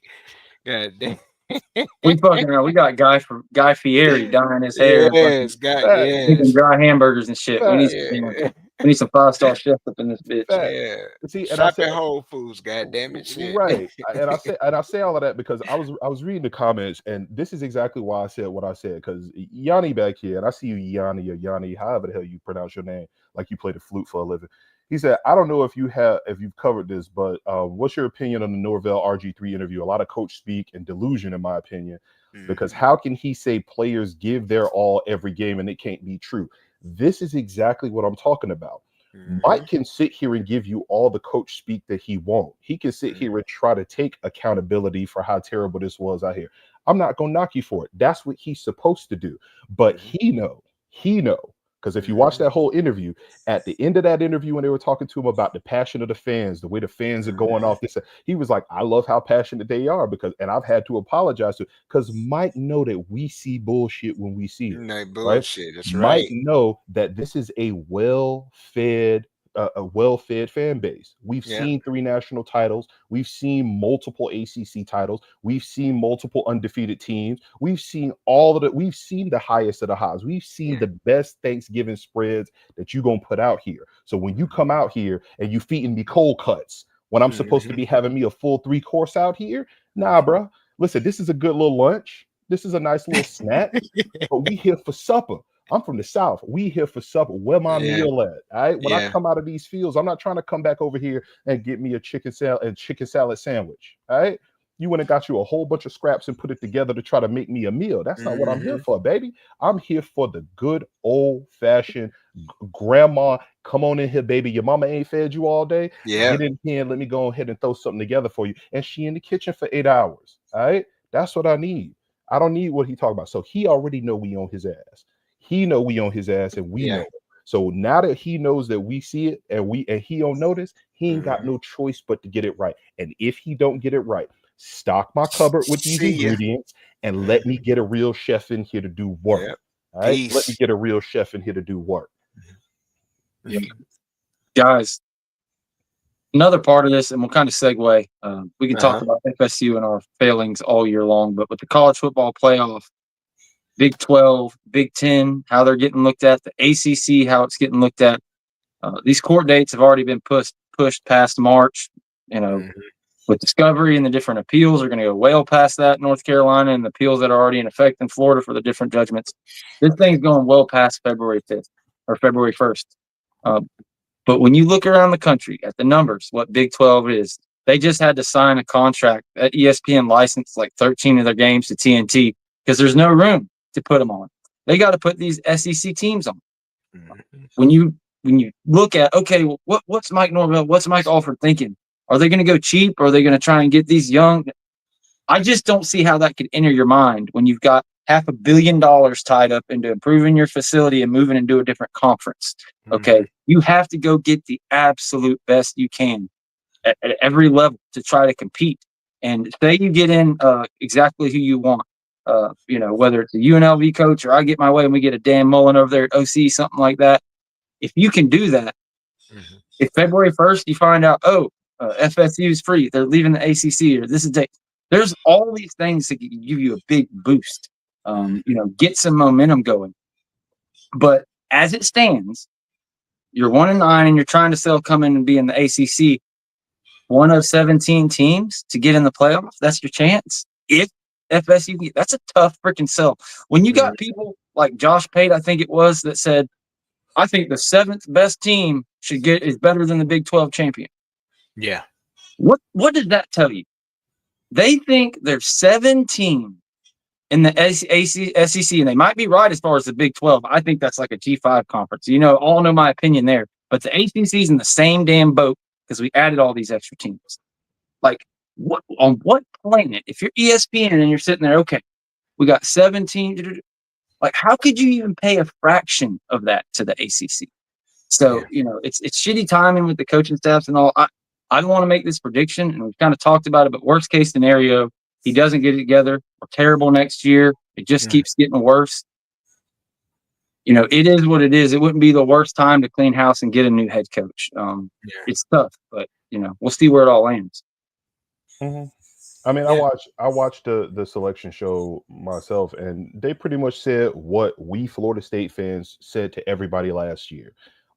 God damn. We fucking around. We got Guy Fieri dyeing his hair. Yes, dry hamburgers and shit. We need some 5-star chefs up in this bitch. Yeah. See, shop at Whole Foods, goddamn it, shit. Right. and I say all of that because I was reading the comments, and this is exactly why I said what I said. Because Yanni back here, and I see you Yanni or Yanni, however the hell you pronounce your name, like you play the flute for a living. He said, I don't know if you've covered this, but what's your opinion on the Norvell RG3 interview? A lot of coach speak and delusion, in my opinion, because how can he say players give their all every game and it can't be true? This is exactly what I'm talking about. Mike can sit here and give you all the coach speak that he won't. He can sit here and try to take accountability for how terrible this was out here. I'm not going to knock you for it. That's what he's supposed to do. But he know. Because if you watch that whole interview, at the end of that interview, when they were talking to him about the passion of the fans, the way the fans are going off this, he was like, I love how passionate they are, and I've had to apologize to, because Mike know that we see bullshit when we see it. No bullshit. Right? That's Mike know that this is a well-fed fan base. We've seen 3 national titles. We've seen multiple ACC titles. We've seen multiple undefeated teams. We've seen we've seen the highest of the highs. We've seen the best Thanksgiving spreads that you're going to put out here. So when you come out here and you feeding me cold cuts when I'm supposed to be having me a full 3-course out here, nah, bro. Listen, this is a good little lunch. This is a nice little snack, but we here for supper. I'm from the South. We here for supper. Where my meal at? All right. When I come out of these fields, I'm not trying to come back over here and get me a chicken salad sandwich. All right. You went and got you a whole bunch of scraps and put it together to try to make me a meal. That's not what I'm here for, baby. I'm here for the good old fashioned grandma. Come on in here, baby. Your mama ain't fed you all day. Get in here and let me go ahead and throw something together for you. And she in the kitchen for 8 hours. All right. That's what I need. I don't need what he talking about. So he already know we on his ass. He know we on his ass, and we know it. So now that he knows that we see it and he don't notice, he ain't got no choice but to get it right. And if he don't get it right, stock my cupboard with these ingredients and let me get a real chef in here to do work. Yep. All right, let me get a real chef in here to do work. Yeah. Guys, another part of this, and we'll kind of segue. We can talk about FSU and our failings all year long, but with the college football playoff, Big 12, Big 10, how they're getting looked at, the ACC, how it's getting looked at. These court dates have already been pushed past March. You know, with Discovery and the different appeals are going to go well past that. North Carolina and the appeals that are already in effect in Florida for the different judgments. This thing's going well past February 5th or February 1st. But when you look around the country at the numbers, what Big 12 is, they just had to sign a contract at ESPN licensed like 13 of their games to TNT because there's no room to put them on. They got to put these SEC teams on. When you look at, okay, well, what's Mike Norvell, what's Mike Alford thinking? Are they going to go cheap or are they going to try and get these young? I just don't see how that could enter your mind when you've got $500 million tied up into improving your facility and moving into a different conference. Okay. You have to go get the absolute best you can at every level to try to compete. And say you get in exactly who you want, whether it's a UNLV coach or I get my way and we get a Dan Mullen over there at OC, something like that. If you can do that, if February 1st you find out, FSU is free, they're leaving the ACC, or this is there's all these things that can give you a big boost. Get some momentum going. But as it stands, you're 1-9 and you're trying to still come in and be in the ACC. One of 17 teams to get in the playoffs. That's your chance. If FSU, that's a tough freaking sell. When you got people like Josh Pate, I think it was, that said, I think the 7th best team is better than the Big 12 champion. Yeah. What does that tell you? They think there's 7 teams in the SEC, and they might be right as far as the Big 12. I think that's like a G5 conference. All know my opinion there. But the ACC's in the same damn boat because we added all these extra teams. Like, on what planet, if you're ESPN and you're sitting there, okay, we got 7 teams, like, how could you even pay a fraction of that to the ACC? So, it's shitty timing with the coaching staffs and all. I don't want to make this prediction, and we've kind of talked about it, but worst case scenario, he doesn't get it together. We're terrible next year. It just keeps getting worse. It is what it is. It wouldn't be the worst time to clean house and get a new head coach. It's tough, but we'll see where it all lands. I mean, I watched the selection show myself, and they pretty much said what we Florida State fans said to everybody last year.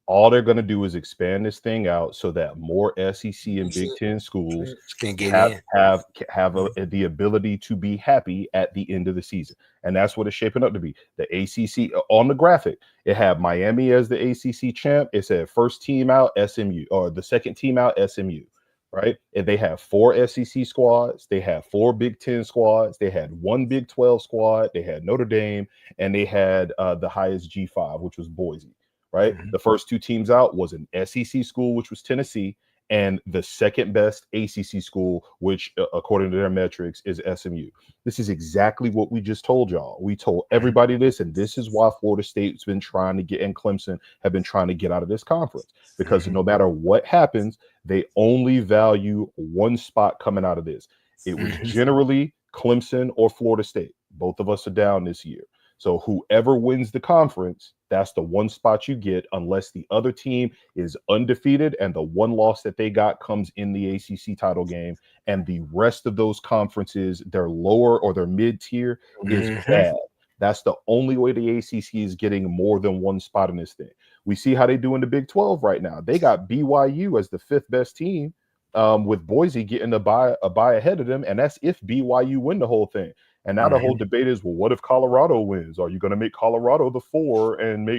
All they're going to do is expand this thing out so that more SEC and Big Ten schools can get have the ability to be happy at the end of the season. And that's what it's shaping up to be. The ACC, on the graphic, it had Miami as the ACC champ. It said first team out, SMU, or the second team out, SMU. Right? And they have 4 SEC squads. They have 4 Big Ten squads. They had 1 Big 12 squad. They had Notre Dame, and they had the highest G5, which was Boise. Right? The first 2 teams out was an SEC school, which was Tennessee, and the second best ACC school, which according to their metrics is SMU. This is exactly what we just told y'all. We told everybody this, and this is why Florida State's been trying to get, and Clemson have been trying to get out of this conference, because no matter what happens, they only value one spot coming out of this. It was generally Clemson or Florida State. Both of us are down this year. So whoever wins the conference, that's the one spot you get, unless the other team is undefeated and the one loss that they got comes in the ACC title game. And the rest of those conferences, their lower or their mid-tier is bad. That's the only way the ACC is getting more than one spot in this thing. We see how they do in the Big 12 right now. They got BYU as the 5th best team, with Boise getting a buy ahead of them. And that's if BYU win the whole thing. And now the whole debate is, well, what if Colorado wins? Are you going to make Colorado the 4 and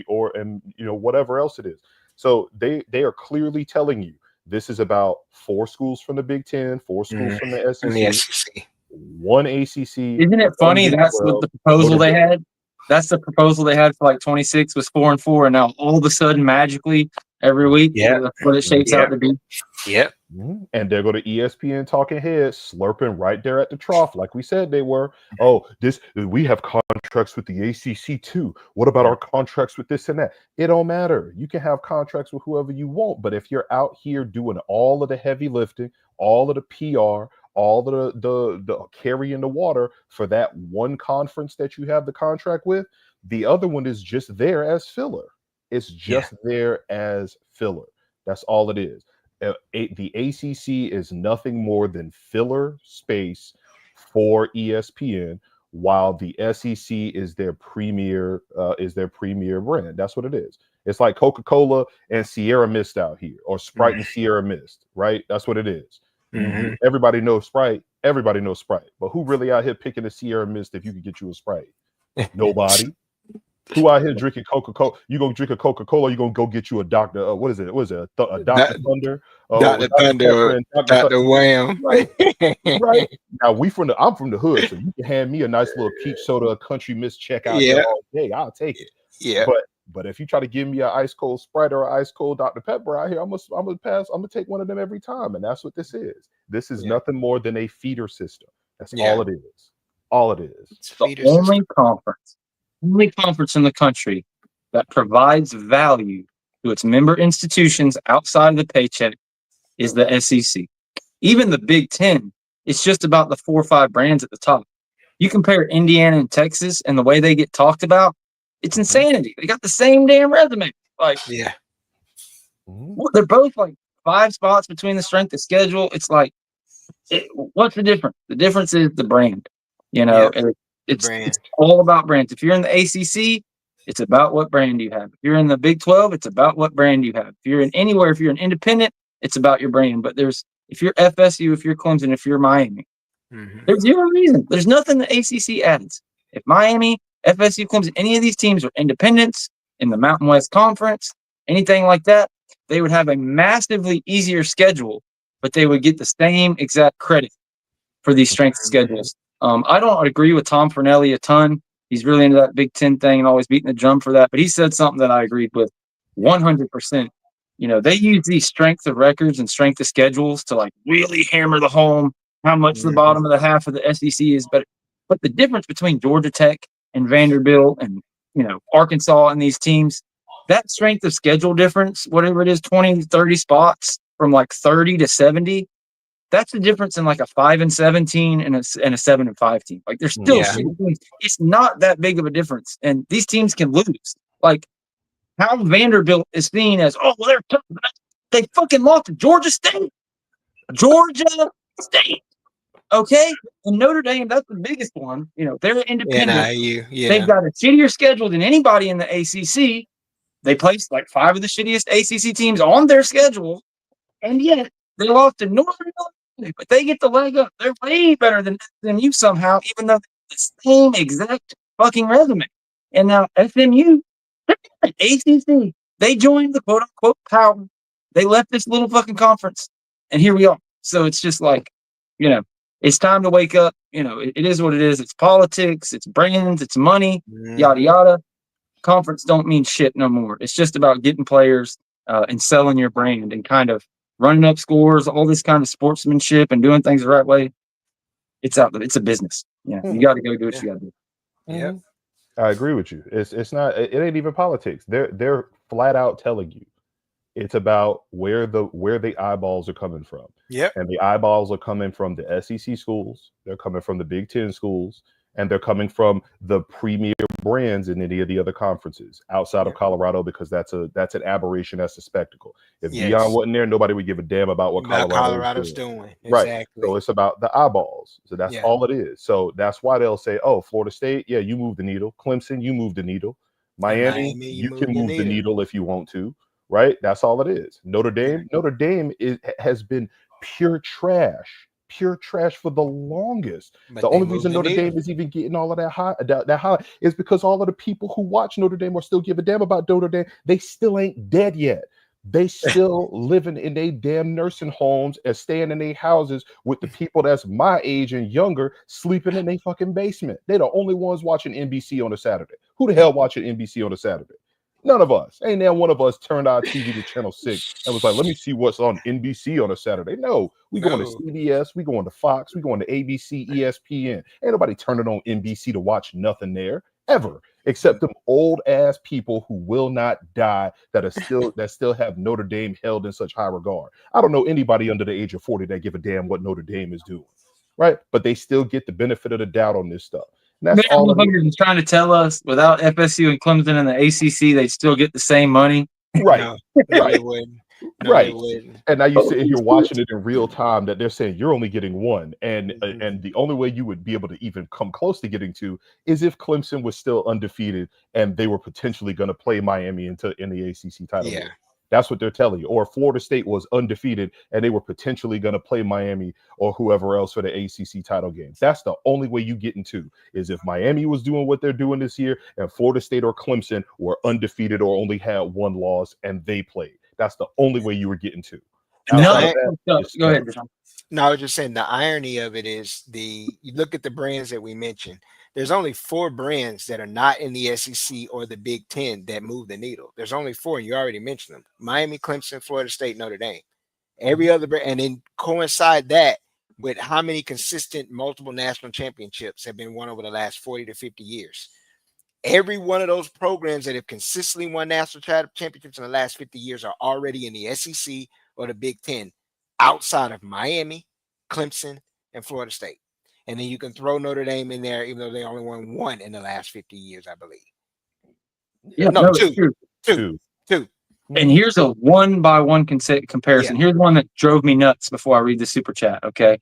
whatever else it is? So they are clearly telling you this is about 4 schools from the Big 10, 4 schools from the SEC, 1 ACC. Isn't it funny? That's what the proposal they had. That's the proposal they had for like 26 was 4 and 4, and now all of a sudden, magically, every week, that's what it shapes out to be. Yep. And they're going to ESPN talking heads slurping right there at the trough, like we said they were. Oh, we have contracts with the ACC too. What about our contracts with this and that? It don't matter. You can have contracts with whoever you want, but if you're out here doing all of the heavy lifting, all of the PR, all of the carrying the water for that one conference that you have the contract with, the other one is just there as filler. It's just there as filler. That's all it is. The ACC is nothing more than filler space for ESPN, while the SEC is their premier brand. That's what it is. It's like Coca-Cola and Sierra Mist out here, or Sprite and Sierra Mist, right? That's what it is. Everybody knows Sprite. Everybody knows Sprite. But who really out here picking a Sierra Mist if you could get you a Sprite? Nobody. Who out here drinking Coca-Cola? You gonna drink a Coca-Cola? You gonna go get you a Dr. What is it? What is it? A Dr. Thunder? Dr. Thunder, Dr. Wham. Right. Now I'm from the hood, so you can hand me a nice little peach soda, a country mist check out there all day. I'll take it. Yeah. But if you try to give me an ice cold Sprite or an ice cold Dr. Pepper out here, I'm gonna take one of them every time, and that's what this is. This is nothing more than a feeder system. That's all it is. All it is. It's the only conference in the country that provides value to its member institutions outside of the paycheck is the SEC. Even the Big Ten, it's just about the 4 or 5 brands at the top. You compare Indiana and Texas and the way they get talked about, it's insanity. They got the same damn resume. Like, they're both like 5 spots between the strength of schedule. It's like, what's the difference? The difference is the brand. You know, it's all about brands. If you're in the ACC, it's about what brand you have. If you're in the Big 12, it's about what brand you have. If you're in anywhere, if you're an independent, it's about your brand. But if you're FSU, if you're Clemson, if you're Miami, there's zero reason. There's nothing the ACC adds. If Miami, FSU, Clemson, any of these teams are independents in the Mountain West Conference, anything like that, they would have a massively easier schedule, but they would get the same exact credit for these strength schedules. I don't agree with Tom Fornelli a ton. He's really into that Big Ten thing and always beating the drum for that. But he said something that I agreed with 100%. You know, they use these strength of records and strength of schedules to like really hammer the home how much the bottom of the half of the SEC is. But the difference between Georgia Tech and Vanderbilt and, you know, Arkansas and these teams, that strength of schedule difference, whatever it is, 20, 30 spots from like 30 to 70, that's the difference in like a 5-17 and a 7-5 team. Like there's still it's not that big of a difference, and these teams can lose. Like how Vanderbilt is seen as, oh, well, they fucking lost to Georgia State. Okay, and Notre Dame, that's the biggest one. You know, they're independent. They've got a shittier schedule than anybody in the ACC. They placed like 5 of the shittiest ACC teams on their schedule, and yet they lost to Northern Illinois, but they get the leg up. They're way better than SMU somehow, even though they're the same exact fucking resume. And now SMU, they're ACC. They joined the quote-unquote power. They left this little fucking conference, and here we are. So it's just like, you know, it's time to wake up. You know, it is what it is. It's politics, it's brands, it's money, yada, yada. Conference don't mean shit no more. It's just about getting players and selling your brand and kind of running up scores, all this kind of sportsmanship and doing things the right way. It's out there. It's a business. Yeah, you got to go do what you got to do. Yeah, I agree with you. It's not. It ain't even politics. They're flat out telling you it's about where the eyeballs are coming from. Yeah, and the eyeballs are coming from the SEC schools. They're coming from the Big Ten schools. And they're coming from the premier brands in any of the other conferences outside of Colorado, because that's an aberration. That's a spectacle. If Deion wasn't there, nobody would give a damn about what Colorado's doing. Right. Exactly. So it's about the eyeballs. So that's all it is. So that's why they'll say, oh, Florida State, yeah, you move the needle. Clemson, you move the needle. Miami, you can move the needle if you want to. Right. That's all it is. Notre Dame has been pure trash for the longest. But the only reason Notre Dame is even getting all of that high is because all of the people who watch Notre Dame or still give a damn about Notre Dame, they still ain't dead yet. They still living in their damn nursing homes and staying in their houses with the people that's my age and younger sleeping in their fucking basement. They're the only ones watching NBC on a Saturday. Who the hell watching NBC on a Saturday? None of us. Ain't now one of us turned our TV to channel 6 and was like, let me see what's on NBC on a Saturday. No, we going to CBS, we going to Fox, we going to ABC, ESPN. Ain't nobody turning on NBC to watch nothing there ever, except them old ass people who will not die that still have Notre Dame held in such high regard. I don't know anybody under the age of 40 that give a damn what Notre Dame is doing, right? But they still get the benefit of the doubt on this stuff. And that's all. Motherfuckers trying to tell us without FSU and Clemson in the ACC, they still get the same money. Right. No, right. They wouldn't. No, right. They wouldn't. And now you sit here watching it in real time that they're saying you're only getting one. And and the only way you would be able to even come close to getting two is if Clemson was still undefeated and they were potentially going to play Miami in the ACC title game. That's what they're telling you. Or Florida State was undefeated and they were potentially going to play Miami or whoever else for the ACC title game. That's the only way you get into is if Miami was doing what they're doing this year and Florida State or Clemson were undefeated or only had one loss and they played. That's the only way you were getting to. Go ahead. No, I was just saying the irony of it is you look at the brands that we mentioned. There's only 4 brands that are not in the SEC or the Big Ten that move the needle. There's only 4. You already mentioned them: Miami, Clemson, Florida State, Notre Dame. Every other brand, and then coincide that with how many consistent multiple national championships have been won over the last 40 to 50 years. Every one of those programs that have consistently won national championships in the last 50 years are already in the SEC or the Big Ten, outside of Miami, Clemson, and Florida State. And then you can throw Notre Dame in there, even though they only won 1 in the last 50 years, I believe. Yeah, no, two. And here's a 1-by-1 comparison. Here's one that drove me nuts before I read the super chat. Okay.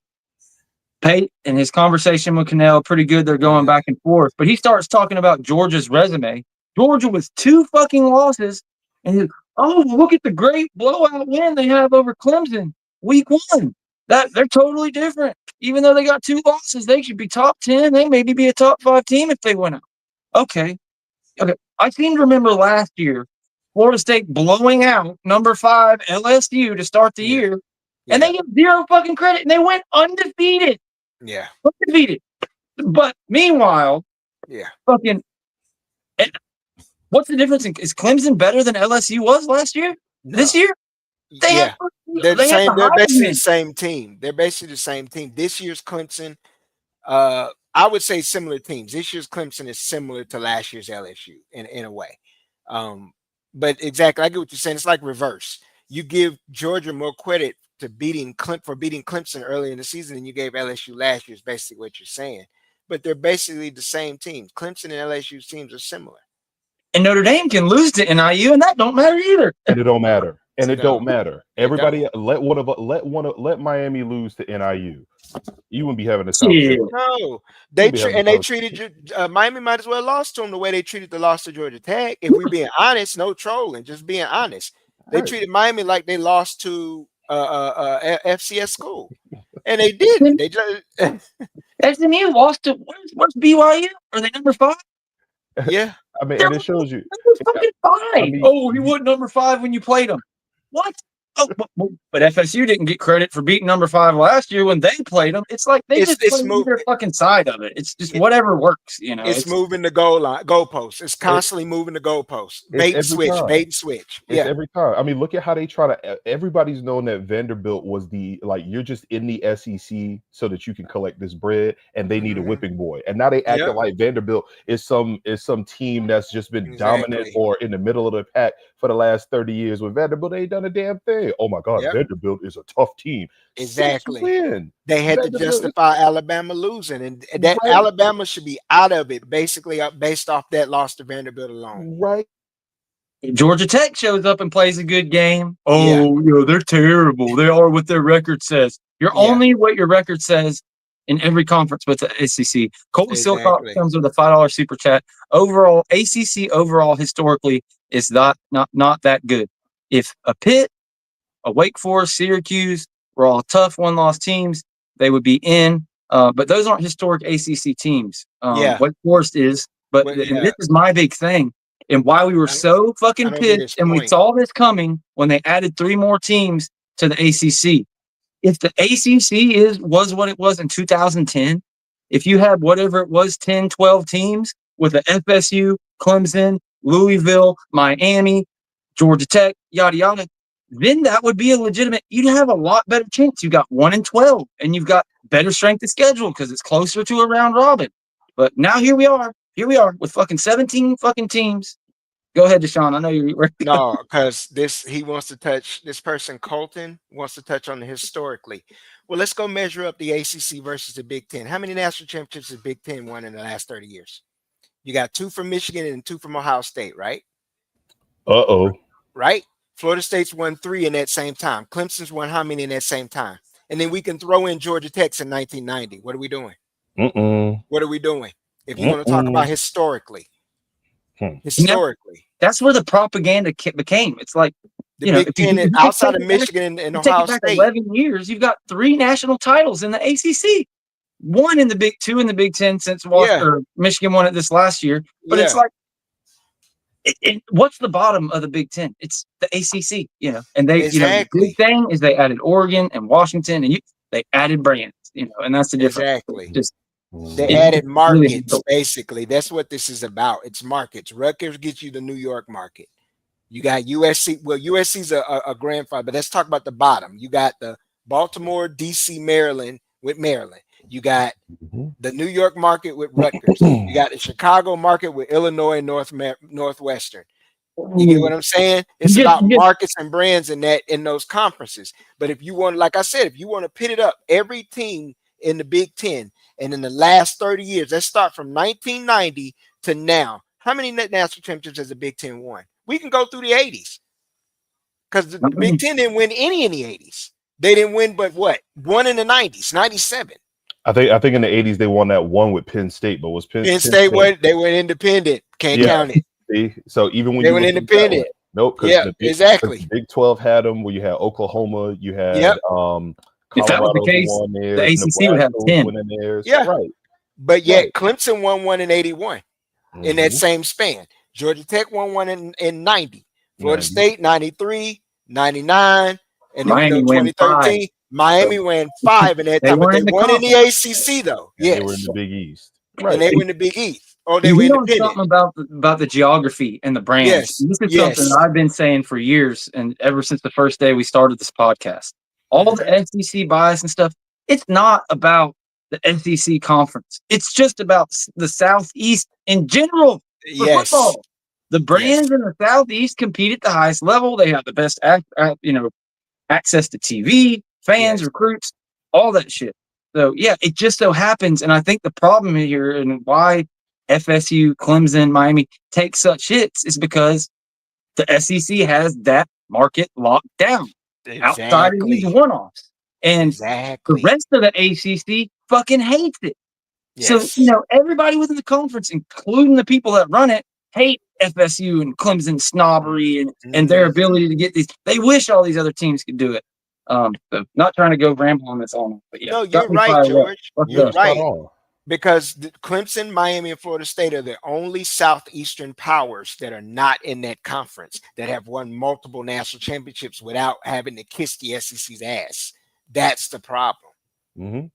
Pate and his conversation with Cannell, pretty good. They're going back and forth, but he starts talking about Georgia's resume. Georgia with 2 fucking losses, and he's, oh, look at the great blowout win they have over Clemson week 1. They're totally different. Even though they got 2 losses, they should be top 10. They maybe be a top 5 team if they win out. Okay. I seem to remember last year, Florida State blowing out number 5 LSU to start the year, and they get 0 fucking credit, and they went undefeated. Yeah. Undefeated. But meanwhile, fucking, what's the difference? Is Clemson better than LSU was last year? No. This year? They're basically the same team. They're basically the same team. This year's Clemson, I would say similar teams. This year's Clemson is similar to last year's LSU in a way. But exactly, I get what you're saying. It's like reverse. You give Georgia more credit to beating Clemson early in the season than you gave LSU last year, is basically what you're saying. But they're basically the same teams. Clemson and LSU's teams are similar. And Notre Dame can lose to NIU, and that don't matter either. And it don't matter. And it don't matter. Everybody let Miami lose to NIU. You wouldn't be having this conversation. No, they treated Miami might as well lost to them the way they treated the loss to Georgia Tech. If we're being honest, no trolling, just being honest. They treated Miami like they lost to FCS school, and they didn't. They just SMU lost to what's BYU? Are they number 5? Yeah, I mean, and it shows you. Fucking 5. He wasn't number 5 when you played him. What? Oh, but FSU didn't get credit for beating number 5 last year when they played them. It's like they just move their fucking side of it. It's just whatever works, you know. It's moving the goalposts. It's constantly moving the goalposts. Bait and switch. It's every time. I mean, look at how they try to. Everybody's known that Vanderbilt was you're just in the SEC so that you can collect this bread, and they need a whipping boy. And now they acting like Vanderbilt is some team that's just been dominant or in the middle of the pack for the last 30 years. When Vanderbilt ain't done a damn thing. Oh my God, Vanderbilt is a tough team. Exactly. They had to justify Alabama losing, and that Alabama should be out of it, basically based off that loss to Vanderbilt alone. Right. Georgia Tech shows up and plays a good game. They're terrible. They are what their record says. You're only what your record says in every conference with the SEC. Colton Silcock comes with a $5 super chat. Overall, ACC overall historically is not that good. If a Pitt, a Wake Forest, Syracuse were all tough one-loss teams, they would be in. But those aren't historic ACC teams. Wake Forest is. But and this is my big thing. And why we were so fucking pissed and we saw this coming when they added 3 more teams to the ACC. If the ACC was what it was in 2010, if you had whatever it was, 10, 12 teams with the FSU, Clemson, Louisville, Miami, Georgia Tech, yada yada, then that would be a legitimate. You'd have a lot better chance. You got 1-12, and you've got better strength of schedule because it's closer to a round robin. But now here we are with fucking 17 fucking teams. Go ahead, Deshaun. I know you're. No, because this person Colton wants to touch on the historically. Well, let's go measure up the ACC versus the Big Ten. How many national championships has Big Ten won in the last 30 years? You got 2 from Michigan and 2 from Ohio State, right? Right? Florida State's won 3 in that same time. Clemson's won how many in that same time? And then we can throw in Georgia Tech's in 1990. What are we doing? What are we doing? If you want to talk about historically. Historically. That's where the propaganda became. It's like, the Big Ten outside of Michigan and Ohio State. 11 years, you've got 3 national titles in the ACC. 1 in the Big 2 in the Big Ten since Michigan won it this last year. But it's like, what's the bottom of the Big Ten? It's the ACC, and they, the big thing is they added Oregon and Washington, and they added brands, and that's the difference. Exactly. They added markets, basically. That's what this is about. It's markets. Rutgers gets you the New York market. You got USC. Well, USC's a grandfather, but let's talk about the bottom. You got the Baltimore, DC, Maryland with Maryland. You got the New York market with Rutgers. You got the Chicago market with Illinois and Northwestern. You get what I'm saying? It's about markets and brands in those conferences. But if you want, like I said, if you want to pit it up, every team in the Big Ten and in the last 30 years, let's start from 1990 to now. How many national championships has the Big Ten won? We can go through the 80s because the Big Ten didn't win any in the 80s. They didn't win, but what? 1 in the 90s, 97. I think in the 80s they won that one with Penn State, but was Penn State they went independent. Can't count it. See? So even when they went independent. Nope. Exactly. The Big 12 had them where you had Oklahoma, you had if that was the case, the ACC would have 10. Yeah, right. But yet Clemson won 1 in 81 in that same span. Georgia Tech won 1 in 90. Florida State 93, 99, and then 2013. Miami won 5 in that time, but they won in the ACC though. Yes, they were in the Big East, right? And they were in the Big East. Oh, they were independent. Something about the geography and the brands. Yes. This is something I've been saying for years, and ever since the first day we started this podcast. All the SEC bias and stuff. It's not about the SEC conference. It's just about the Southeast in general for football. The brands in the Southeast compete at the highest level. They have the best, access to TV, fans, recruits, all that shit. So it just so happens, and I think the problem here and why FSU, Clemson, Miami take such hits is because the SEC has that market locked down outside of these one-offs, and the rest of the ACC fucking hates it. So everybody within the conference, including the people that run it, hate FSU and Clemson snobbery and their ability to get these. They wish all these other teams could do it. So not trying to go ramble on this all night, but no, you're right, George. You're right. Because Clemson, Miami, and Florida State are the only Southeastern powers that are not in that conference that have won multiple national championships without having to kiss the SEC's ass. That's the problem.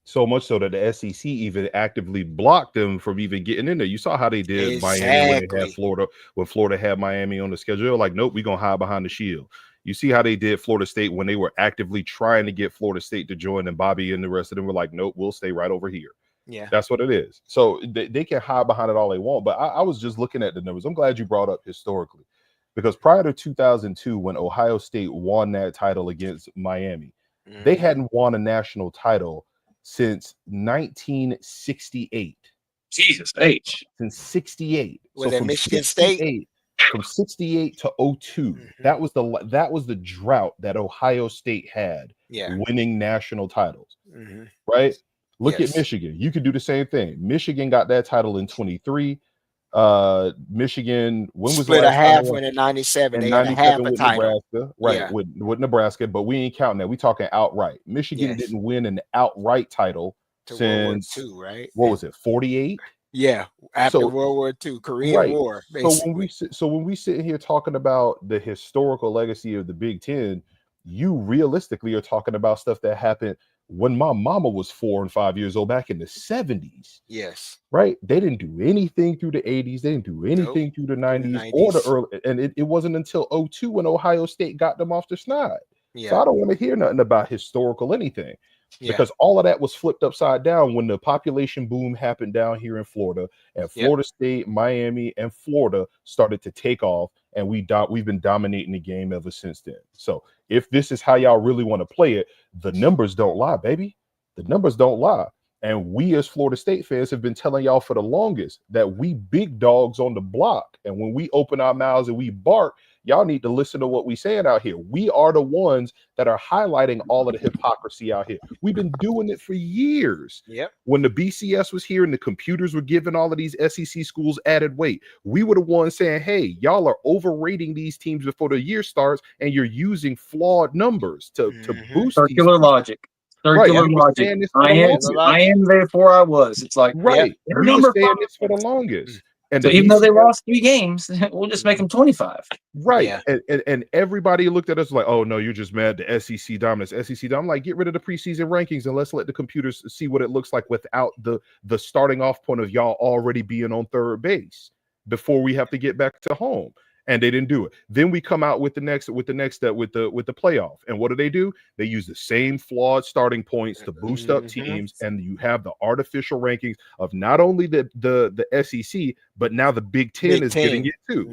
So much so that the SEC even actively blocked them from even getting in there. You saw how they did Miami when they had Florida. When Florida had Miami on the schedule, they were like, nope, we're going to hide behind the shield. You see how they did Florida State when they were actively trying to get Florida State to join, and Bobby and the rest of them were like, nope, we'll stay right over here. Yeah, that's what it is. So they can hide behind it all they want. But I was just looking at the numbers. I'm glad you brought up historically, because prior to 2002, when Ohio State won that title against Miami, they hadn't won a national title since 1968. Jesus H. Since 68. So from Michigan State. From 68 to 02, that was the drought that Ohio State had, winning national titles. Right? Look at Michigan. You could do the same thing. Michigan got that title in 23. Michigan, when was split a half when in 97? They had a half a title. Nebraska, right? With Nebraska, but we ain't counting that. We talking outright. Michigan didn't win an outright title since World War II, right? What was it? 48. Yeah, after World War II, Korean War. Basically. So when we sit here talking about the historical legacy of the Big Ten, you realistically are talking about stuff that happened when my mama was 4 and 5 years old back in the 70s. Yes. Right? They didn't do anything through the 80s. They didn't do anything through the 90s or the early. And it wasn't until 02 when Ohio State got them off the snide. Yeah. So I don't want to hear nothing about historical anything. Yeah. Because all of that was flipped upside down when the population boom happened down here in Florida, and Florida State, Miami, and Florida started to take off, and we've been dominating the game ever since then. So if this is how y'all really want to play it, the numbers don't lie, baby. The numbers don't lie. And we as Florida State fans have been telling y'all for the longest that we big dogs on the block. And when we open our mouths and we bark, y'all need to listen to what we saying out here. We are the ones that are highlighting all of the hypocrisy out here. We've been doing it for years. Yep. When the BCS was here and the computers were giving all of these SEC schools added weight, we were the ones saying, hey, y'all are overrating these teams before the year starts, and you're using flawed numbers to boost circular logic. Circular logic. I am therefore I was. It's like, right. They're We number were saying 5. this for the longest. And so even though they lost 3 games, we'll just make them 25. Right. Yeah. And everybody looked at us like, oh, no, you're just mad. The SEC dominance. I'm like, get rid of the preseason rankings and let's let the computers see what it looks like without the starting off point of y'all already being on third base before we have to get back to home. And they didn't do it. Then we come out with the next step with the playoff. And what do? They use the same flawed starting points to boost up teams, and you have the artificial rankings of not only the SEC, but now the Big Ten is getting it too,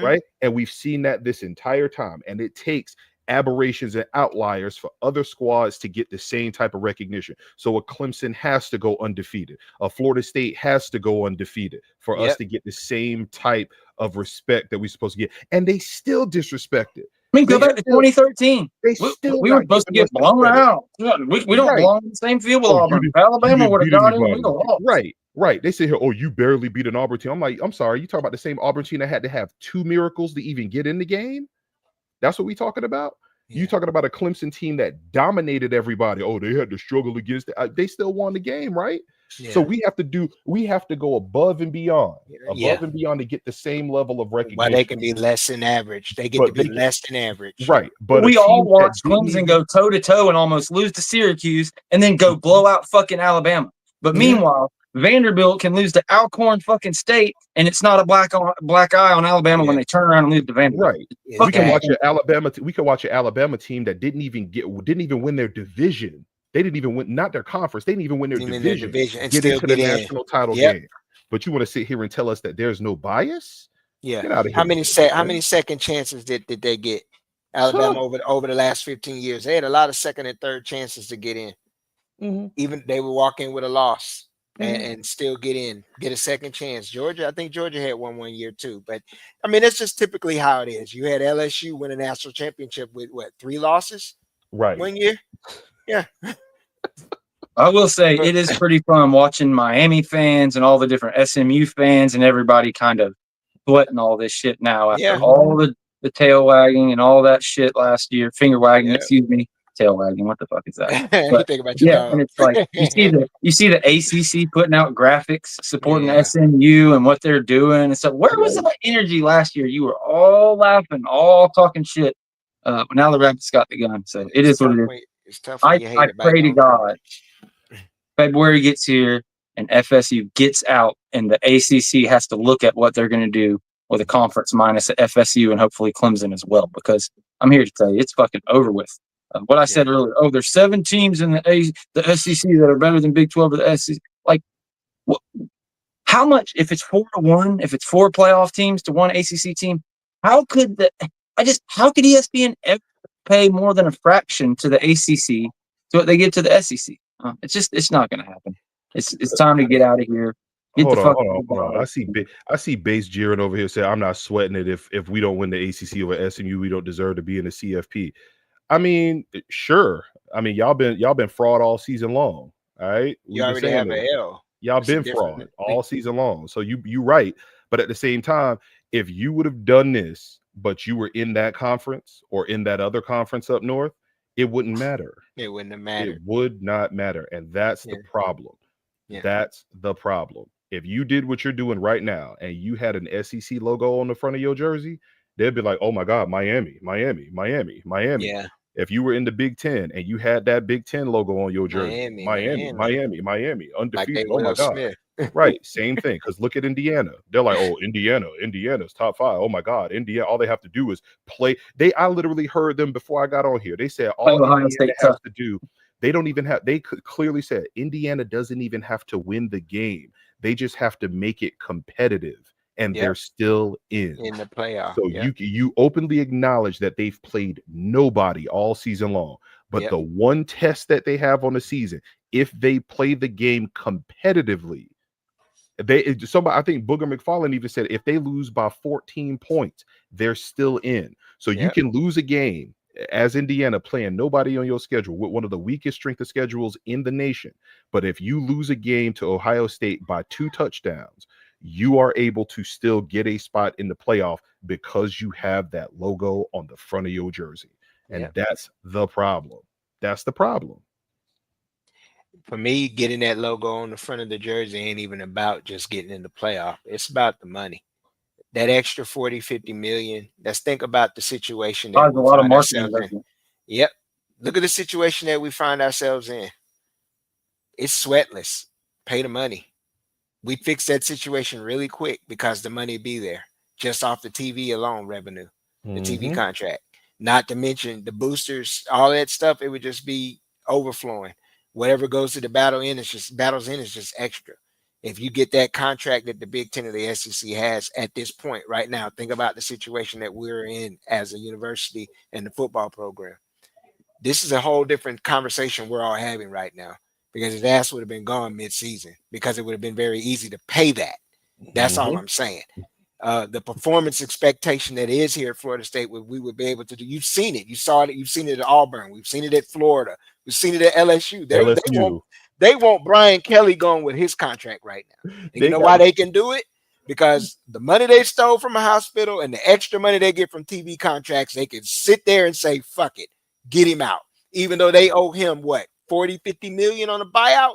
right? And we've seen that this entire time, and it takes aberrations and outliers for other squads to get the same type of recognition. So a Clemson has to go undefeated. A Florida State has to go undefeated for us to get the same type of respect that we're supposed to get. And they still disrespect it. I mean, go back to 2013. We were supposed to get blown out. We don't belong in the same field with Auburn. Alabama would have got in. We lost. Right. They say here, oh, you barely beat an Auburn team. I'm like, I'm sorry. You talking about the same Auburn team that had to have 2 miracles to even get in the game? That's what we talking about? Yeah. You talking about a Clemson team that dominated everybody. Oh, they had to struggle against it. They still won the game, right? Yeah. So we have to go above and beyond to get the same level of recognition. Well, they can be less than average. They get to be less than average. Right. But we all watched Clemson go toe to toe and almost lose to Syracuse and then go blow out fucking Alabama. But meanwhile, Vanderbilt can lose to Alcorn fucking State, and it's not a black eye on Alabama when they turn around and lose to Vanderbilt. Right. We can watch an Alabama team that didn't even win their division. They didn't even win, not their conference. They didn't even win their division and get still into get the in. national title game. But you want to sit here and tell us that there's no bias? Yeah. Get out of here. How many second chances did they get? Alabama over the last 15 years. They had a lot of second and third chances to get in. Even they would walk in with a loss. And still get a second chance. Georgia, I think Georgia had one year too. But I mean, that's just typically how it is. You had LSU win a national championship with 3 losses, right? 1 year. Yeah. I will say it is pretty fun watching Miami fans and all the different SMU fans and everybody kind of sweating all this shit now after all the tail wagging and all that shit last year. Finger wagging, excuse me. Tail wagging. What the fuck is that? But, think about your dog. And it's like you see the ACC putting out graphics supporting SMU and what they're doing and stuff. Where was that energy last year? You were all laughing, all talking shit. But now the Rapids got the gun, so it is what it is. It's tough. I pray to God February gets here and FSU gets out, and the ACC has to look at what they're going to do with a conference minus FSU and hopefully Clemson as well. Because I'm here to tell you, it's fucking over with. What I said earlier, there's 7 teams in the SEC that are better than Big 12 or the SEC. Like, how much, if it's 4-1, if it's 4 playoff teams to 1 ACC team, how could ESPN ever pay more than a fraction to the ACC so that they get to the SEC? It's not going to happen. It's time to get out of here. Hold on. I see Base jeering over here saying, I'm not sweating it if we don't win the ACC over SMU, we don't deserve to be in the CFP. I mean, sure. I mean, y'all been fraud all season long. All right. You already have an L. Y'all been fraud all season long. So you right. But at the same time, if you would have done this, but you were in that conference or in that other conference up north, it wouldn't matter. It wouldn't have mattered. It would not matter. And that's the problem. Yeah. That's the problem. If you did what you're doing right now and you had an SEC logo on the front of your jersey, they'd be like, oh my God, Miami. Yeah. If you were in the Big Ten and you had that Big Ten logo on your jersey, Miami, like undefeated. they Oh my Will God. Smith. Right. Same thing. Because look at Indiana. They're like, oh, Indiana's top 5. Oh my God. Indiana, all they have to do is play. I literally heard them before I got on here. They said all Ohio Indiana State has tough. to do, they don't even have, they clearly said Indiana doesn't even have to win the game. They just have to make it competitive. And they're still in the playoff. So you openly acknowledge that they've played nobody all season long. But the one test that they have on the season, if they play the game competitively, I think Booger McFarland even said if they lose by 14 points, they're still in. So you can lose a game as Indiana playing nobody on your schedule with one of the weakest strength of schedules in the nation. But if you lose a game to Ohio State by 2 touchdowns, you are able to still get a spot in the playoff because you have that logo on the front of your jersey. And that's the problem. That's the problem. For me, getting that logo on the front of the jersey ain't even about just getting in the playoff. It's about the money. That extra 40, 50 million. Let's think about the situation that we find ourselves in. Yep. Look at the situation that we find ourselves in. It's sweatless. Pay the money. We fix that situation really quick because the money be there just off the TV alone revenue, the TV contract, not to mention the boosters, all that stuff. It would just be overflowing. Whatever goes to the battle's end is just extra. If you get that contract that the Big Ten or the SEC has at this point right now, think about the situation that we're in as a university and the football program. This is a whole different conversation we're all having right now. Because his ass would have been gone mid-season because it would have been very easy to pay that. That's all I'm saying. The performance expectation that is here at Florida State, we would be able to do. You've seen it. You saw it. You've seen it at Auburn. We've seen it at Florida. We've seen it at LSU. They want Brian Kelly going with his contract right now. And you know why they can do it? Because the money they stole from a hospital and the extra money they get from TV contracts, they can sit there and say, fuck it, get him out. Even though they owe him what? 40, 50 million on a buyout.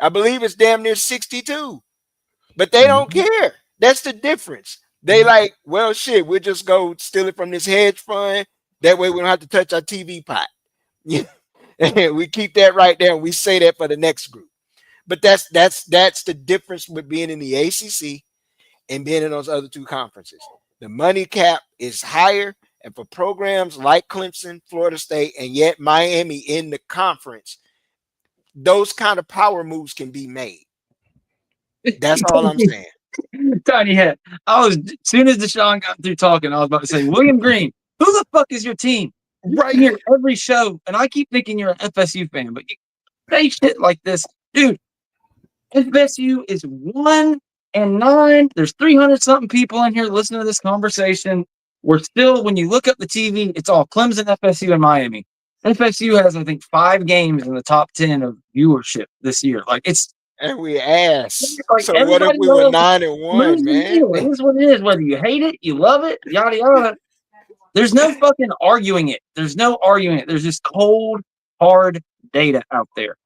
I believe it's damn near 62. But they don't care. That's the difference. They like, well, shit, we'll just go steal it from this hedge fund. That way we don't have to touch our TV pot. And we keep that right there and we say that for the next group. But that's the difference with being in the ACC and being in those other 2 conferences. The money cap is higher. And for programs like Clemson, Florida State, and yet Miami in the conference, those kind of power moves can be made. That's all I'm saying. Tiny head. As soon as Deshaun got through talking, I was about to say, William Green, who the fuck is your team? Right here every show, and I keep thinking you're an FSU fan, but you say shit like this, dude. FSU is 1-9. There's 300 something people in here listening to this conversation. We're still, when you look up the TV, it's all Clemson, FSU, and Miami. FSU has, I think, 5 games in the top 10 of viewership this year. And we asked. Like, so what if we were 9-1, man? It is what it is. Whether you hate it, you love it, yada yada. There's no fucking arguing it. There's no arguing it. There's just cold, hard data out there.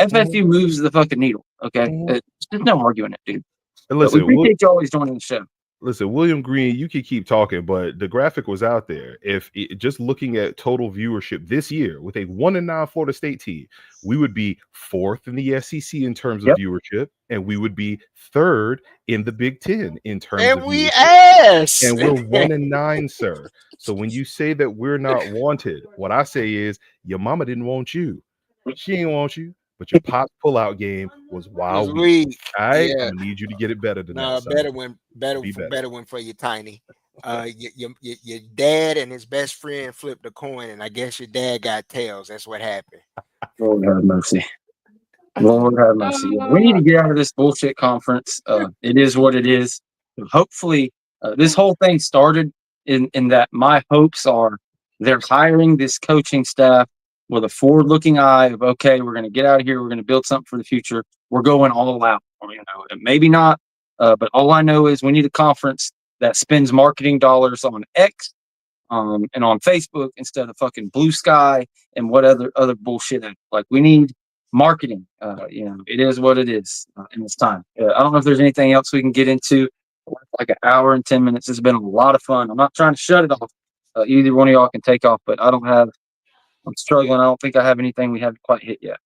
FSU moves the fucking needle. Okay, there's no arguing it, dude. And listen, we appreciate you always joining the show. Listen, William Green, you can keep talking, but the graphic was out there. Just looking at total viewership this year with a 1-9 Florida State team, we would be 4th in the SEC in terms of viewership, and we would be 3rd in the Big Ten in terms of viewership. And we're 1-9, sir. So when you say that we're not wanted, what I say is your mama didn't want you. She didn't want you. But your pop pull-out game was wild. All right, I'm gonna need you to get it better than that. Better one for you, Tiny. Your dad and his best friend flipped a coin, and I guess your dad got tails. That's what happened. Lord have mercy. Lord have mercy. We need to get out of this bullshit conference. It is what it is. Hopefully, this whole thing started in that my hopes are they're hiring this coaching staff with a forward-looking eye of, okay, we're going to get out of here. We're going to build something for the future. We're going all out. Maybe not, but all I know is we need a conference that spends marketing dollars on X and on Facebook instead of fucking Blue Sky and what other bullshit. Like, we need marketing. It is what it is in this time. I don't know if there's anything else we can get into. Like an hour and 10 minutes. It's been a lot of fun. I'm not trying to shut it off. Either one of y'all can take off, but I don't have I'm struggling. I don't think I have anything we haven't quite hit yet.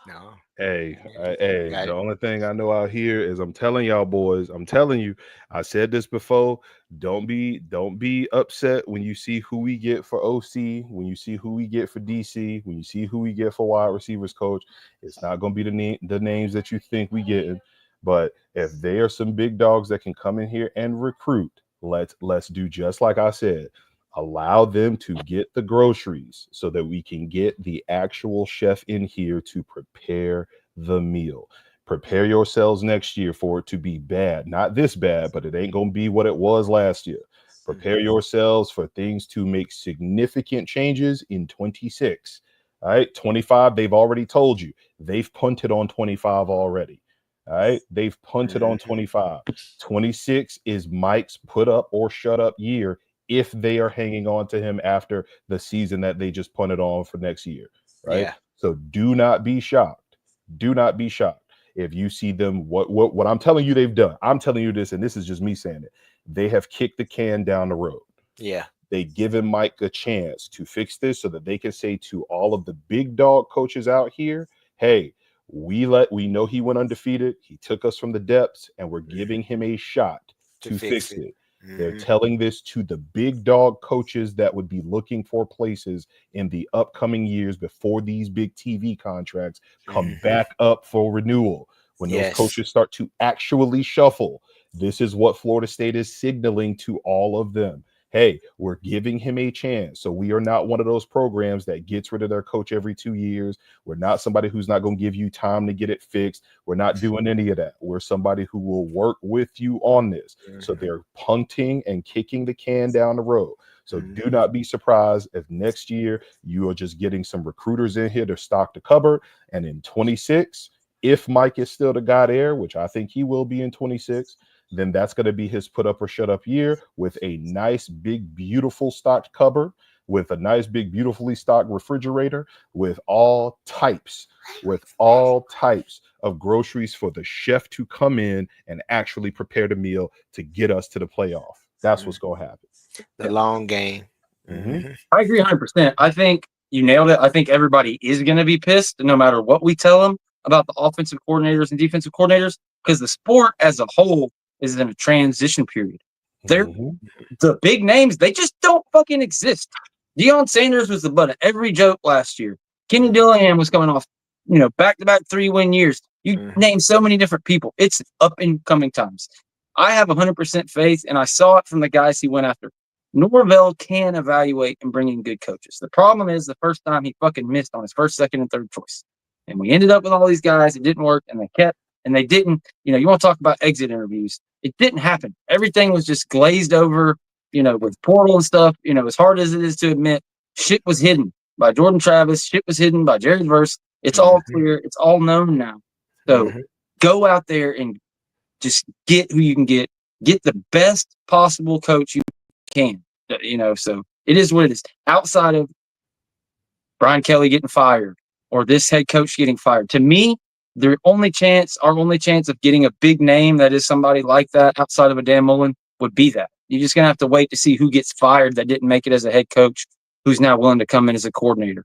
No. Hey, Got the it. only thing I know out here is I'm telling y'all boys, I'm telling you, I said this before. Don't be upset when you see who we get for OC, when you see who we get for DC, when you see who we get for wide receivers coach. It's not gonna be the names that you think we getting. But if there are some big dogs that can come in here and recruit, let's do just like I said. Allow them to get the groceries so that we can get the actual chef in here to prepare the meal. Prepare yourselves next year for it to be bad. Not this bad, but it ain't going to be what it was last year. Prepare yourselves for things to make significant changes in 26. All right. 25, they've already told you. They've punted on 25 already. All right. They've punted on 25. 26 is Mike's put up or shut up year if they are hanging on to him after the season that they just punted on for next year, right? Yeah. So do not be shocked. Do not be shocked if you see them. What I'm telling you they've done. I'm telling you this, and this is just me saying it. They have kicked the can down the road. Yeah. They given Mike a chance to fix this so that they can say to all of the big dog coaches out here, hey, we know he went undefeated. He took us from the depths, and we're giving him a shot to fix it. They're telling this to the big dog coaches that would be looking for places in the upcoming years before these big TV contracts come back up for renewal. When those coaches start to actually shuffle, this is what Florida State is signaling to all of them. Hey, we're giving him a chance. So we are not one of those programs that gets rid of their coach every 2 years. We're not somebody who's not going to give you time to get it fixed. We're not doing any of that. We're somebody who will work with you on this. So they're punting and kicking the can down the road. So do not be surprised if next year you are just getting some recruiters in here to stock the cupboard. And in 26, if Mike is still the guy there, which I think he will be in 26, then that's going to be his put up or shut up year with a nice, big, beautiful stocked cupboard, with a nice, big, beautifully stocked refrigerator, with all types of groceries for the chef to come in and actually prepare the meal to get us to the playoff. That's what's going to happen. The long game. I agree 100%. I think you nailed it. I think everybody is going to be pissed no matter what we tell them about the offensive coordinators and defensive coordinators, because the sport as a whole is in a transition period. They're the big names, they just don't fucking exist. Deion Sanders was the butt of every joke last year. Kenny Dillingham was coming off, back-to-back 3-win years. You name so many different people. It's up and coming times. I have 100% faith, and I saw it from the guys he went after. Norvell can evaluate and bring in good coaches. The problem is the first time he fucking missed on his first, second, and third choice. And we ended up with all these guys. It didn't work, and they didn't. You want to talk about exit interviews. It didn't happen. Everything was just glazed over, with portal and stuff. As hard as it is to admit, shit was hidden by Jordan Travis. Shit was hidden by Jared Verse. It's all clear. It's all known now. So go out there and just get who you can get. Get the best possible coach you can. So it is what it is. Outside of Brian Kelly getting fired or this head coach getting fired, to me, our only chance of getting a big name that is somebody like that outside of a Dan Mullen would be that. You're just going to have to wait to see who gets fired that didn't make it as a head coach, who's now willing to come in as a coordinator,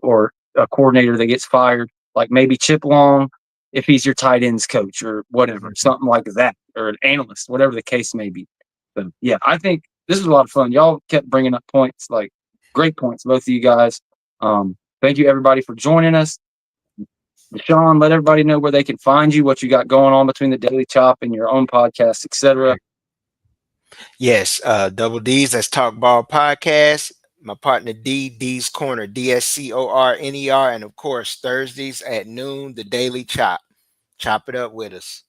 or a coordinator that gets fired, like maybe Chip Long, if he's your tight ends coach or whatever, something like that, or an analyst, whatever the case may be. So, yeah, I think this was a lot of fun. Y'all kept bringing up points, like great points, both of you guys. Thank you, everybody, for joining us. Sean, let everybody know where they can find you, what you got going on between the Daily Chop and your own podcast, etc. Yes, Double D's, that's Talk Ball Podcast. My partner D's Corner, DSCORNER, and of course Thursdays at noon, the Daily Chop. Chop it up with us.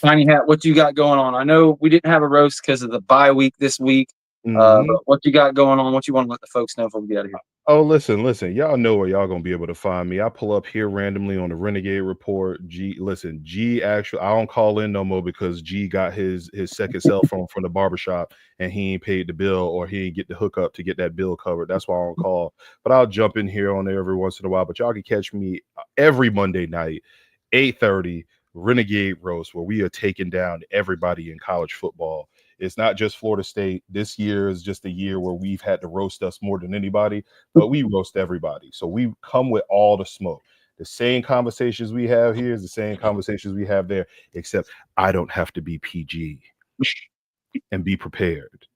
Tiny Hat, what you got going on? I know we didn't have a roast because of the bye week this week. But what you got going on? What you want to let the folks know before we get out of here? Oh, listen. Y'all know where y'all gonna be able to find me. I pull up here randomly on the Renegade Report. G actually, I don't call in no more because G got his second cell phone from the barbershop and he ain't paid the bill, or he ain't get the hookup to get that bill covered. That's why I don't call. But I'll jump in here on there every once in a while. But y'all can catch me every Monday night, 8:30, Renegade Roast, where we are taking down everybody in college football. It's not just Florida State. This year is just a year where we've had to roast us more than anybody, but we roast everybody. So we come with all the smoke. The same conversations we have here is the same conversations we have there, except I don't have to be PG and be prepared.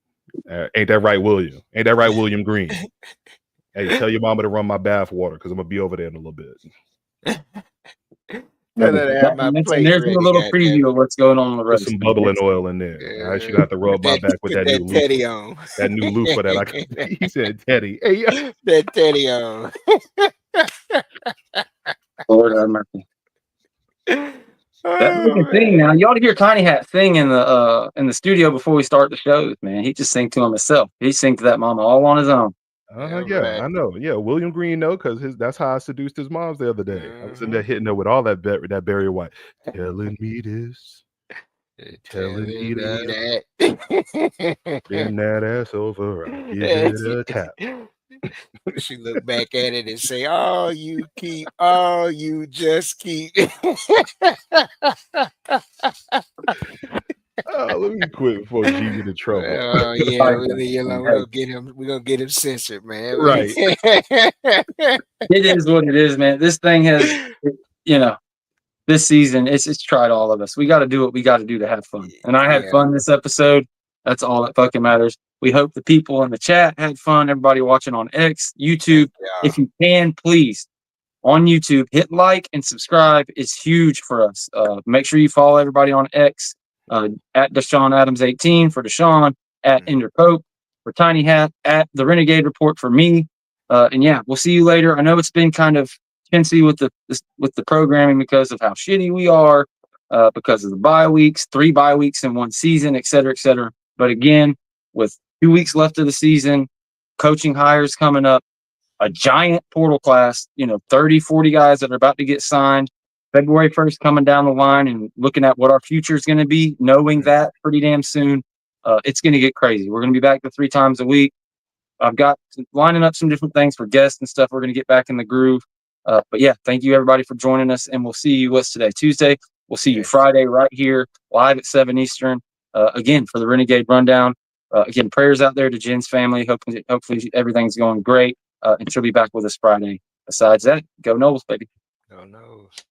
Ain't that right, William? Ain't that right, William Green? Hey, tell your mama to run my bath water because I'm going to be over there in a little bit. And there's a little preview of what's going on the rest. Put some bubbling oil in there. I should have to rub my back with that new Teddy on. That new loofah that I can. He said Teddy. Hey, that Teddy on. Lord have mercy. That's the thing now. You ought to hear Tiny Hat sing in the studio before we start the shows, man. He just sing to himself. He sing to that mama all on his own. Yeah, I know. Yeah, William Green, because that's how I seduced his moms the other day. I was in there hitting her with all that Barry White. Telling me this. Telling me that. Bend that ass over. I'll give it a tap. She looked back at it and say, "Oh, you just keep." Let me quit before G get in trouble. Yeah, we're gonna get him censored, man. Right. It is what it is, man. This thing has, this season, it's tried all of us. We got to do what we got to do to have fun. And I had fun this episode. That's all that fucking matters. We hope the people in the chat had fun. Everybody watching on X, YouTube. If you can, please, on YouTube, hit like and subscribe. It's huge for us. Make sure you follow everybody on X. At Deshaun Adams 18 for Deshaun, at Ender Pope for Tiny Hat, at the Renegade Report for me. And yeah, we'll see you later. I know it's been kind of chintzy with the programming because of how shitty we are, because of the bye weeks, 3 bye weeks in one season, et cetera, et cetera. But again, with 2 weeks left of the season, coaching hires coming up, a giant portal class, 30, 40 guys that are about to get signed. February 1st coming down the line and looking at what our future is going to be, knowing that pretty damn soon, it's going to get crazy. We're going to be back to 3 times a week. I've got lining up some different things for guests and stuff. We're going to get back in the groove. But yeah, thank you everybody for joining us. And we'll see you, what's today? Tuesday. We'll see you Friday right here, live at 7 Eastern. Again, for the Renegade Rundown. Again, prayers out there to Jen's family. Hopefully everything's going great. And she'll be back with us Friday. Besides that, go Noles, baby. Go Noles.